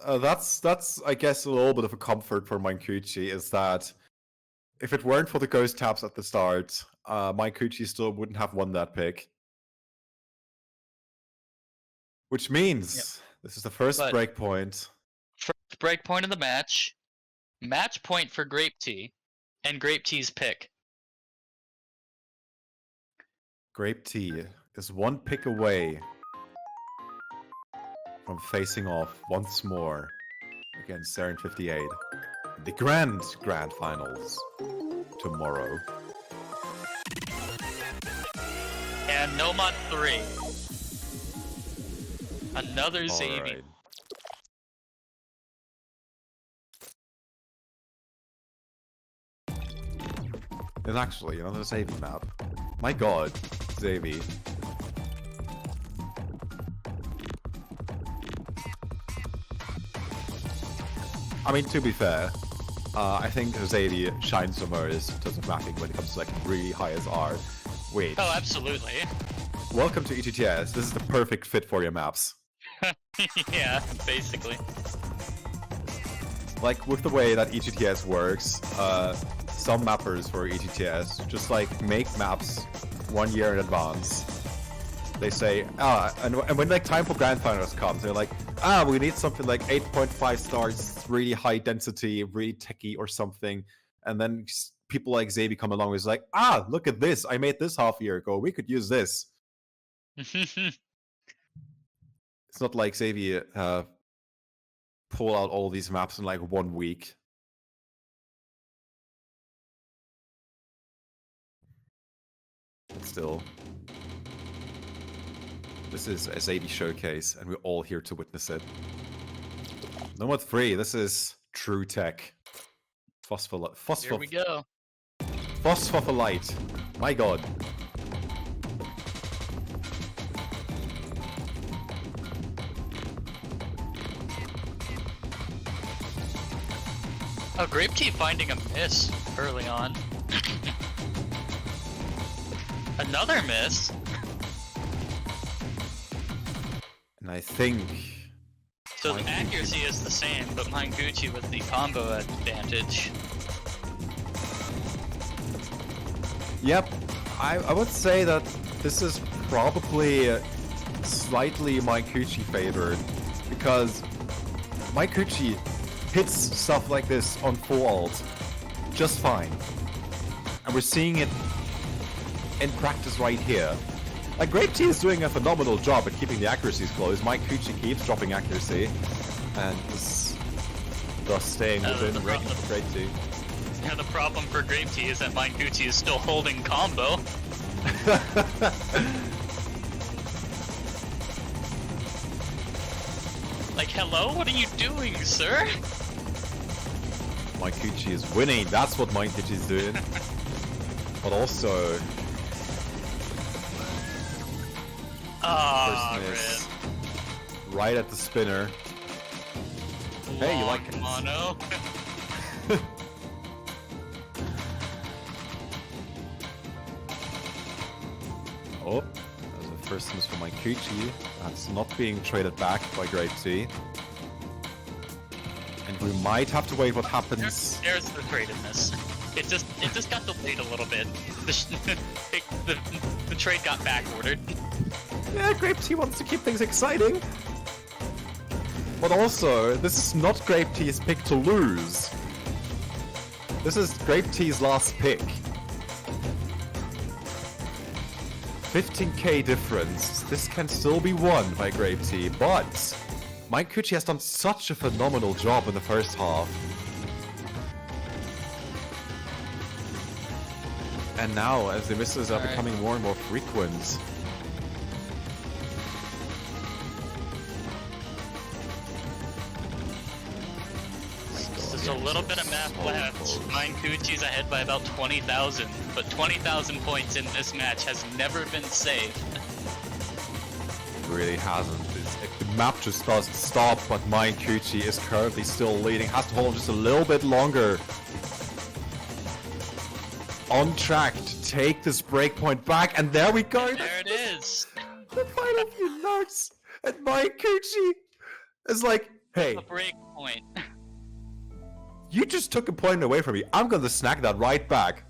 That's I guess a little bit of a comfort for Minekuchi, is that if it weren't for the ghost taps at the start, Minekuchi still wouldn't have won that pick. Which means this is the first break point. First break point of the match. Match point for Grape Tea. And Grape Tea's pick. Grape Tea is 1 pick away from facing off once more against Saren 58. The grand finals tomorrow. And Nomad 3. Another Xavier. Right. There's actually another Xavier map. My god, Xavier. I mean, to be fair, I think Xavier shines somewhere in terms of mapping when it comes to like really high SR. Wait. Oh, absolutely. Welcome to EGTS. This is the perfect fit for your maps. Yeah, basically. Like, with the way that EGTS works, some mappers for EGTS just, like, make maps 1 year in advance. They say, and when, like, time for Grand Finals comes, they're like, we need something like 8.5 stars, really high density, really techy or something. And then people like Xavi come along and is like, look at this, I made this half a year ago, we could use this. It's not like Xavi pull out all these maps in like 1 week. But still, this is a Xavi showcase, and we're all here to witness it. Number 3, this is true tech. Here we go. Phosphorite. My god. Oh, Grape Tea finding a miss early on. Another miss. And I think... So the accuracy is the same, but Minekuchi with the combo advantage. Yep, I would say that this is probably slightly Minekuchi favored, because Minekuchi hits stuff like this on full ult just fine. And we're seeing it in practice right here. Like, Grape Tea is doing a phenomenal job at keeping the accuracies close. Minekuchi keeps dropping accuracy, and is thus staying within range of Grape Tea. Yeah, the problem for Grape Tea is that Minekuchi is still holding combo. Like, hello? What are you doing, sir? Minekuchi is winning, that's what Minekuchi is doing. But also... Ah, right at the spinner. Hey, you like it? Mono. Oh, there's a first miss for Minekuchi. That's not being traded back by Grape Tea. And we might have to wait what happens. There's the traded miss. It just got delayed a little bit. The trade got back ordered. Yeah, Grape Tea wants to keep things exciting. But also, this is not Grape Tea's pick to lose. This is Grape Tea's last pick. 15k difference. This can still be won by Grape Tea, but Minekuchi has done such a phenomenal job in the first half. And now, as the misses are becoming more and more frequent, there's a little bit of map left. Minekuchi's ahead by about 20,000, but 20,000 points in this match has never been saved. It really hasn't. The map just doesn't stop, but Minekuchi is currently still leading. Has to hold just a little bit longer. On track to take this breakpoint back, and there we go! There it is! The final few notes! And Minekuchi is like, hey, The breakpoint. you just took a point away from me. I'm gonna snack that right back.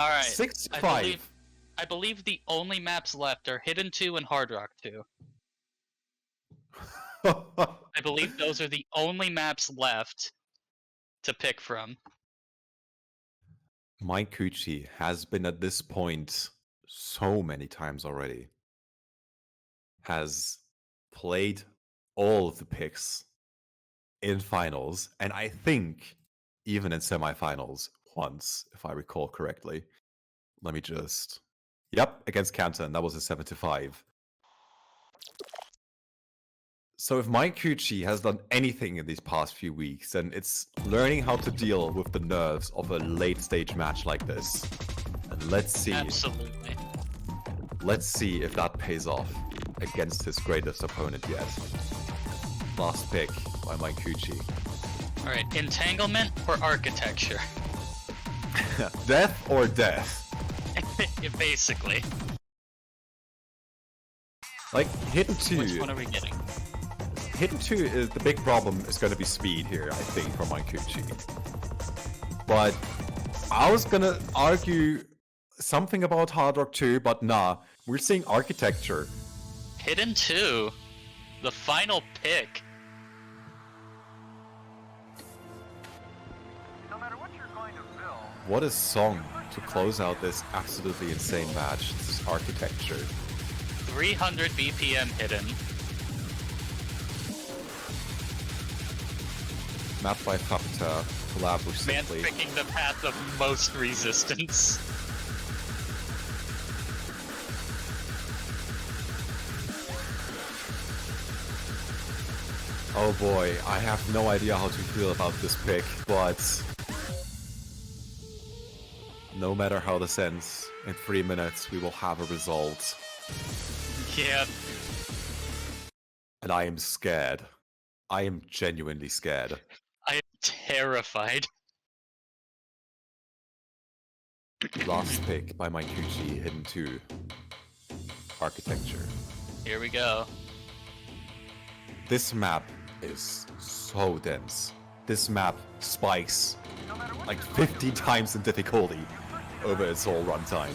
Alright. 6-5. I believe the only maps left are Hidden 2 and Hard Rock 2. I believe those are the only maps left to pick from. Minekuchi has been at this point so many times already. Has played all of the picks in finals, and I think even in semifinals once, if I recall correctly. Let me just... Yep, against Canton, that was a 7-5. So if Minekuchi has done anything in these past few weeks, then it's learning how to deal with the nerves of a late-stage match like this. And let's see. Absolutely. Let's see if that pays off against his greatest opponent yet. Last pick by Minekuchi. Alright, entanglement or architecture? Death or death? Basically. Like, Hidden 2... Which one are we getting? Hidden 2 is the big problem is going to be speed here, I think, for Minekuchi. But I was gonna argue something about Hard Rock 2, but nah, we're seeing architecture. Hidden 2, the final pick. No matter what you're going to build, What a song to close out this absolutely insane match. This is architecture. 300 BPM hidden. Map by Papita, collab with Man Simply. picking the path of most resistance. Oh boy, I have no idea how to feel about this pick, but no matter how this ends, in 3 minutes we will have a result. Yeah. And I am scared. I am genuinely scared. I am terrified. Last pick by Minekuchi, Hidden 2. Architecture. Here we go. This map is so dense. This map spikes like 50 times in difficulty over its whole runtime.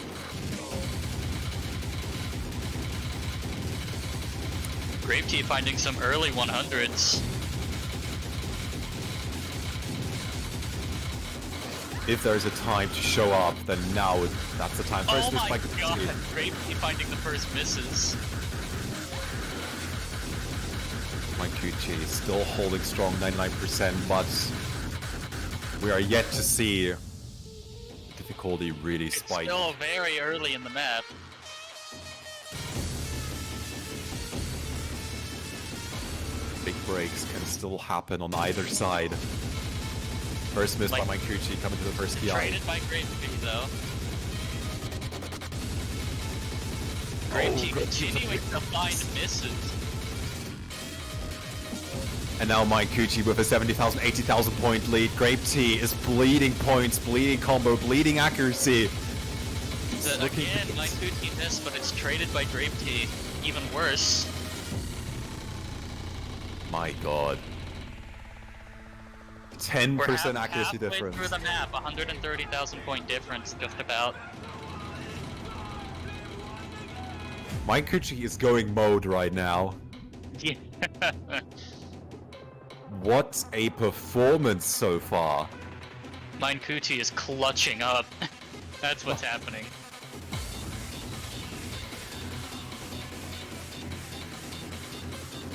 Grape Tea finding some early 100s. If there's a time to show up, then now that's the time. Oh First, my Minekuchi. god, Grape Tea finding the first misses. Minekuchi is still holding strong, 99%, but we are yet to see difficulty really spike. Still very early in the map. Big breaks can still happen on either side. First miss by Minekuchi coming to the first DI. Traded by Grape Tea though. Grape Tea continuing to find misses. And now Minekuchi with a 70,000, 80,000 point lead. Grape Tea is bleeding points, bleeding combo, bleeding accuracy. Again, Minekuchi missed, but it's traded by Grape Tea. Even worse. My god. 10% accuracy halfway difference. through the map, 130,000 point difference, just about. Minekuchi is going mode right now. Yeah. What a performance so far. Minekuchi is clutching up. That's what's happening.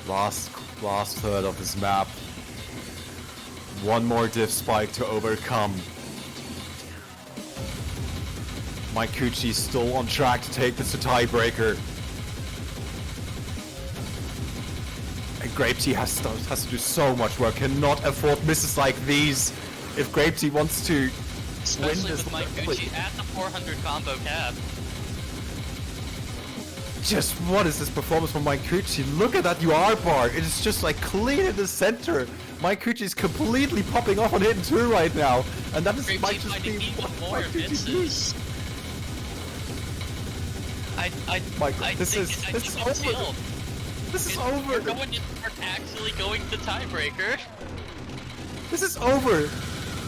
Last third of this map. One more diff spike to overcome. Minekuchi still on track to take this to tiebreaker. And Grape Tea has to do so much work, cannot afford misses like these if Grape Tea wants to Especially win with this. Minekuchi at the 400 combo cap. Just what is this performance from Minekuchi? Look at that UR bar. It is just like clean in the center. Minekuchi is completely popping off on Hidden 2 right now. And that is, Grape might Tea just finding be even what more Minekuchi misses. needs. My god, this is over. sealed. This is over. We're actually going to tiebreaker. This is over.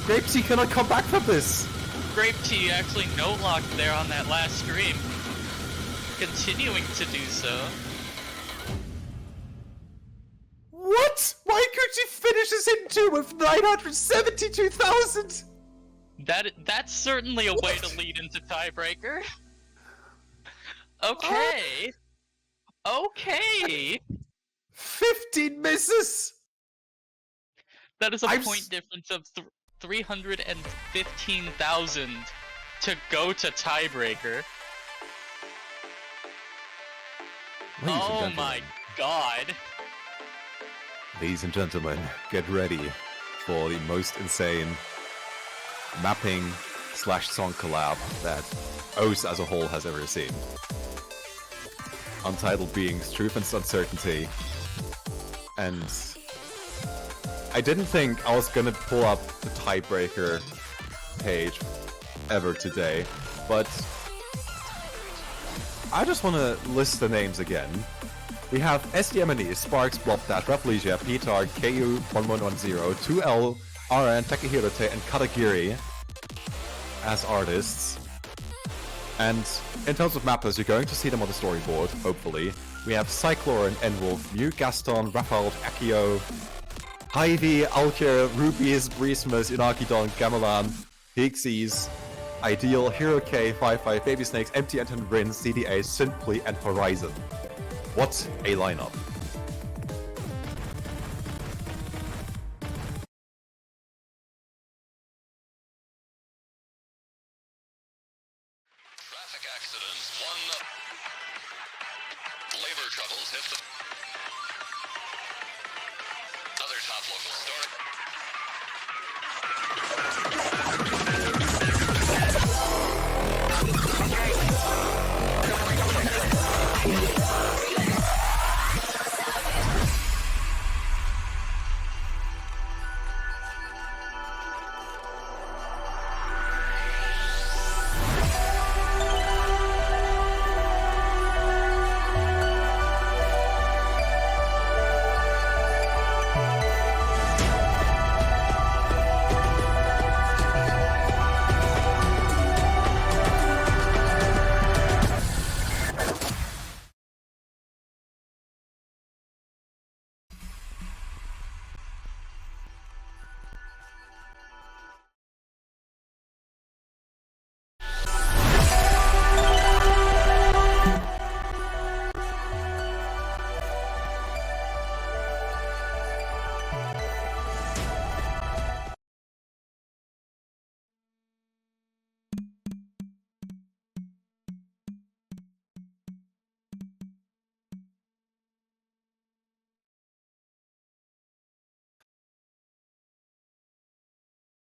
Grape Tea cannot come back from this. Grape Tea actually no locked there on that last stream. Continuing to do so. What? Minekuchi finishes Hidden 2 with 972,000. That's certainly a way to lead into tiebreaker. Okay. Okay. 15 misses. That is a point difference of 315,000 to go to tiebreaker. Oh my god. Ladies and gentlemen, get ready for the most insane mapping / song collab that OS as a whole has ever seen. Untitled Beings, Truth and Uncertainty. And I didn't think I was gonna pull up the tiebreaker page ever today, but I just want to list the names again. We have SDMNE, Sparks, Blobdat, Raplesia, Petard, KU1110, 2L, RN, Takahiro and Katagiri as artists. And in terms of mappers, you're going to see them on the storyboard, hopefully. We have Cyclor and Enwolf, Mew, Gaston, Rafald, Akio, Heidi, Alkir, Rubies, Breesmus, Inakidon, Gamelan, Pixies, Ideal, Hero K, 5-5, Baby Snakes, Empty Anton, Rin, CDA, Simply, and Horizon. What a lineup. Traffic accidents, one. Labor troubles hit the. Other top local story.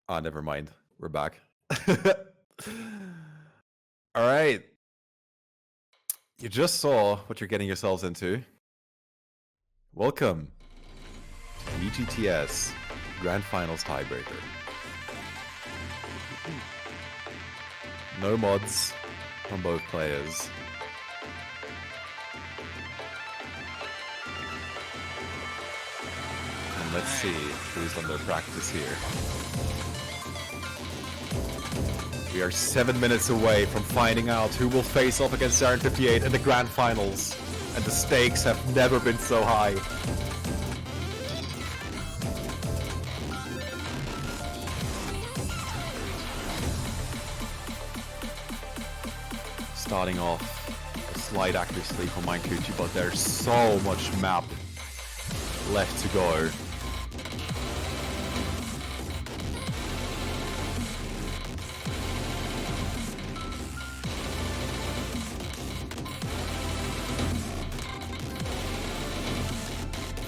Ah, never mind. We're back. Alright. You just saw what you're getting yourselves into. Welcome to EGTS Grand Finals Tiebreaker. No mods from both players. And let's see who's under practice here. We are 7 minutes away from finding out who will face off against Saren 58 in the Grand Finals. And the stakes have never been so high. Starting off, a slight accuracy from Minekuchi, but there's so much map left to go.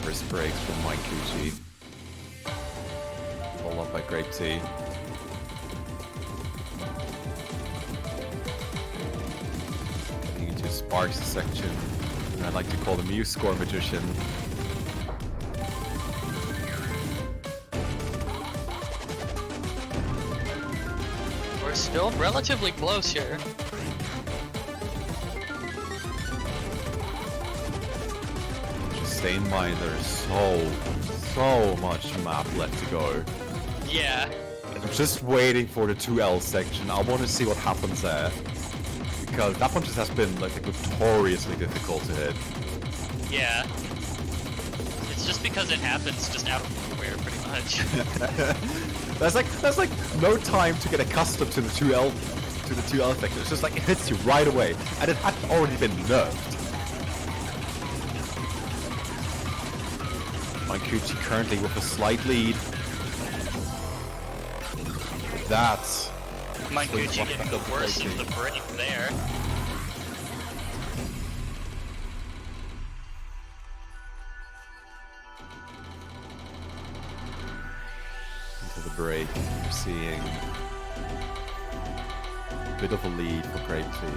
First breaks from Minekuchi, followed up by Grape Tea. Getting into Sparks section, and I'd like to call the Mew Score Magician. We're still relatively close here. Stay in mind, there's so much map left to go. Yeah. I'm just waiting for the 2L section. I want to see what happens there. Because that one just has been like notoriously difficult to hit. Yeah. It's just because it happens just out of nowhere, pretty much. There's like no time to get accustomed to the 2L section. It's just like it hits you right away, and it had already been nerfed. Minekuchi currently with a slight lead. That's Minekuchi getting the worst of the break there. into the break. We're seeing a bit of a lead for Grape Tea.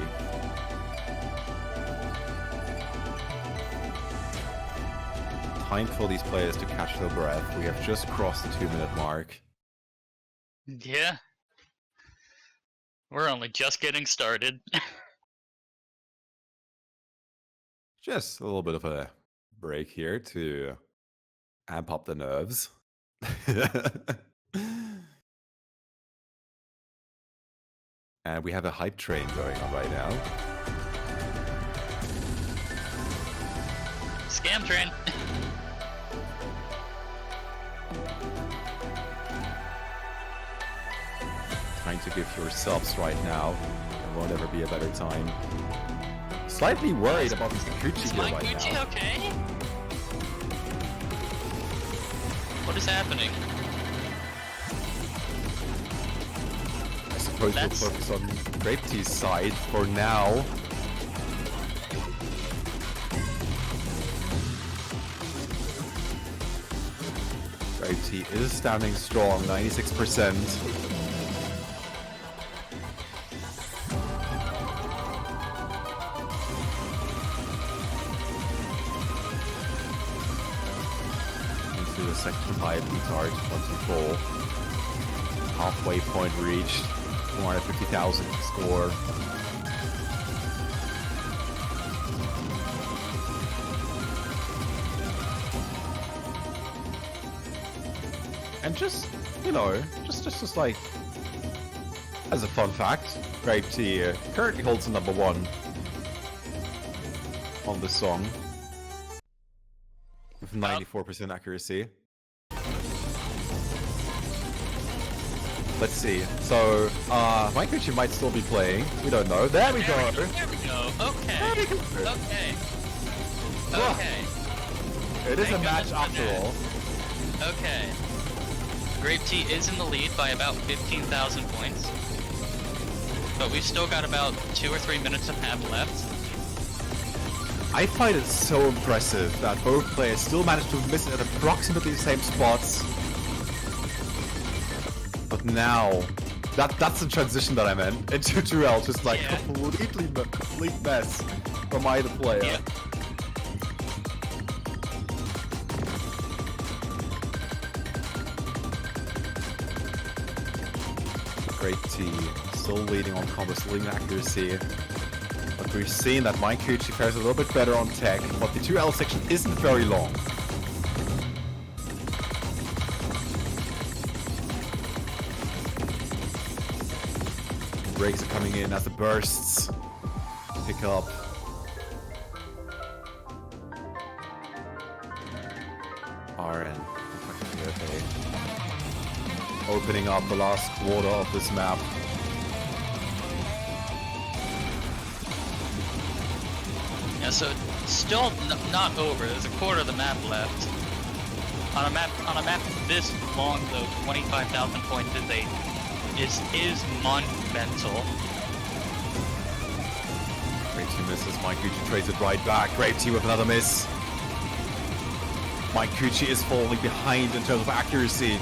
Time for these players to catch their breath. We have just crossed the 2-minute mark. Yeah. We're only just getting started. Just a little bit of a break here to amp up the nerves. And we have a hype train going on right now. Scam train. Trying to give yourselves right now. There won't ever be a better time. Slightly worried about Minekuchi Is here right Minekuchi now. okay? What is happening? I suppose we'll focus on Grape Tea's side for now. Grape Tea is standing strong, 96%. Into the second high retard, 24. Halfway point reached. 450,000 to score. And just, you know, just like, as a fun fact, Grape Tea currently holds the #1 on this song. With 94% accuracy. Let's see. So, Minekuchi might still be playing. We don't know. There we go! There we go. Okay. There we go! Okay. Well, Okay. it is a Thank match goodness for after that. all. Okay. Grape Tea is in the lead by about 15,000 points. But we've still got about 2 or 3 minutes of map left. I find it so impressive that both players still managed to miss it at approximately the same spots. But now, that's the transition that I meant into 2L, just like Yeah. complete mess from either player. Yeah. Great T, still leading on combo, still leading accuracy. But we've seen that Minekuchi fares a little bit better on tech, but the 2L section isn't very long. Breaks are coming in as the bursts pick up. RN. Okay. Opening up the last quarter of this map. Yeah, so still not over. There's a quarter of the map left. On a map this long though, 25,000 points is monumental. Great T misses. Minekuchi trades it right back. Great T with another miss. Minekuchi is falling behind in terms of accuracy.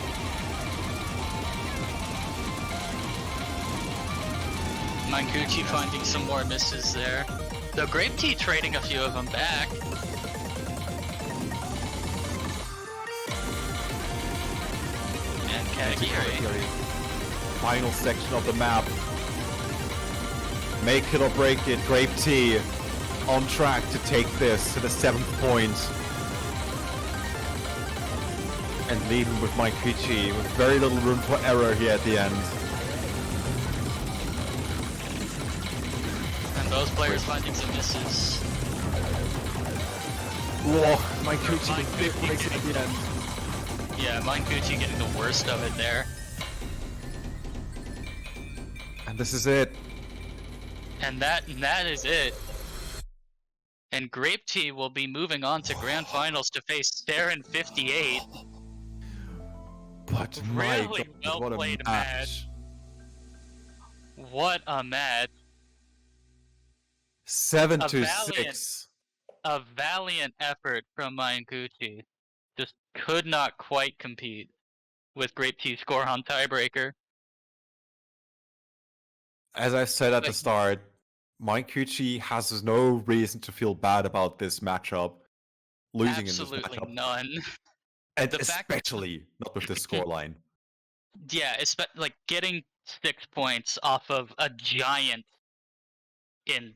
Minekuchi finding some more misses there. Though Grape Tea trading a few of them back. And Katakiri. Final section of the map. Make it or break it. Grape Tea on track to take this to the 7th point. And leading with Minekuchi with very little room for error here at the end. And those players finding some misses. Whoa, Minekuchi with big breaks at the end. Yeah, Minekuchi getting the worst of it there. And this is it. And that is it. And Grape Tea will be moving on to Grand Finals to face Saren 58. But my Really God, well what a played match. What a match. 7-6. A valiant effort from Minekuchi. Just could not quite compete with Grape Tea's score on tiebreaker. As I said at the Like- start, Minekuchi has no reason to feel bad about this matchup. Losing Absolutely in this matchup. none. And the fact- especially not with this scoreline. Yeah, like getting 6 points off of a giant in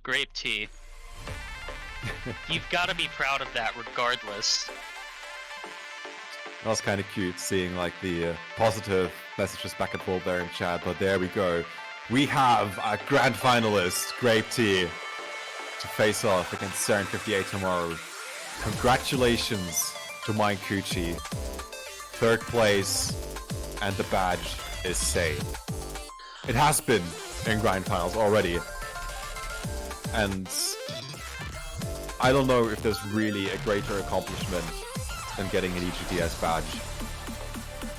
Grape Tea. You've got to be proud of that regardless. That was kind of cute seeing like the positive messages back and forth there in chat, but there we go. We have a grand finalist, Grape Tea, to face off against Saren 58 tomorrow. Congratulations to Minekuchi. Third place, and the badge is safe. It has been in grand finals already, and I don't know if there's really a greater accomplishment than getting an EGTS badge.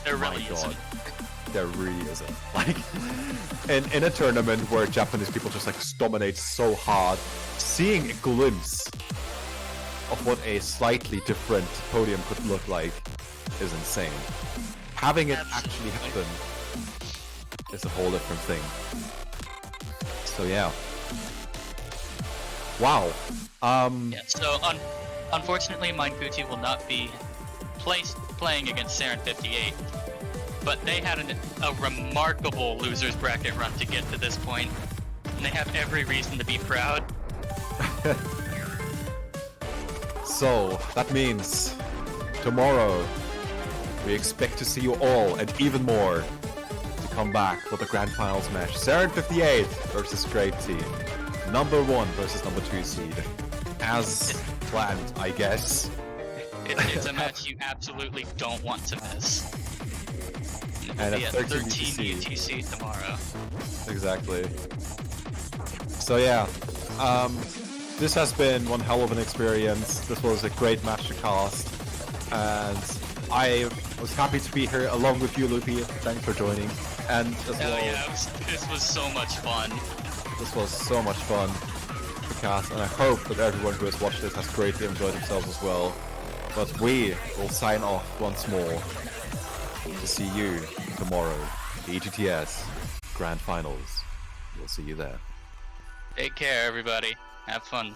There really isn't. There really isn't. Like, in a tournament where Japanese people just like dominate so hard, seeing a glimpse of what a slightly different podium could look like is insane. Having it actually happen is a whole different thing. So yeah. Wow. Yeah, so unfortunately, Minekuchi will not be playing against Saren 58, but they had a remarkable losers bracket run to get to this point, and they have every reason to be proud. So that means tomorrow we expect to see you all and even more to come back for the grand finals match. Saren 58 versus Grape Tea. Number 1 versus number 2 seed. As planned, I guess. It's a match you absolutely don't want to miss. And yeah, a 13 UTC tomorrow. Exactly. So yeah, this has been one hell of an experience. This was a great match to cast, and I was happy to be here along with you, Loopy. Thanks for joining. And as well, yeah, this was so much fun. This was so much fun to cast, and I hope that everyone who has watched this has greatly enjoyed themselves as well. But we will sign off once more to see you tomorrow, the EGTS Grand Finals. We'll see you there. Take care, everybody. Have fun.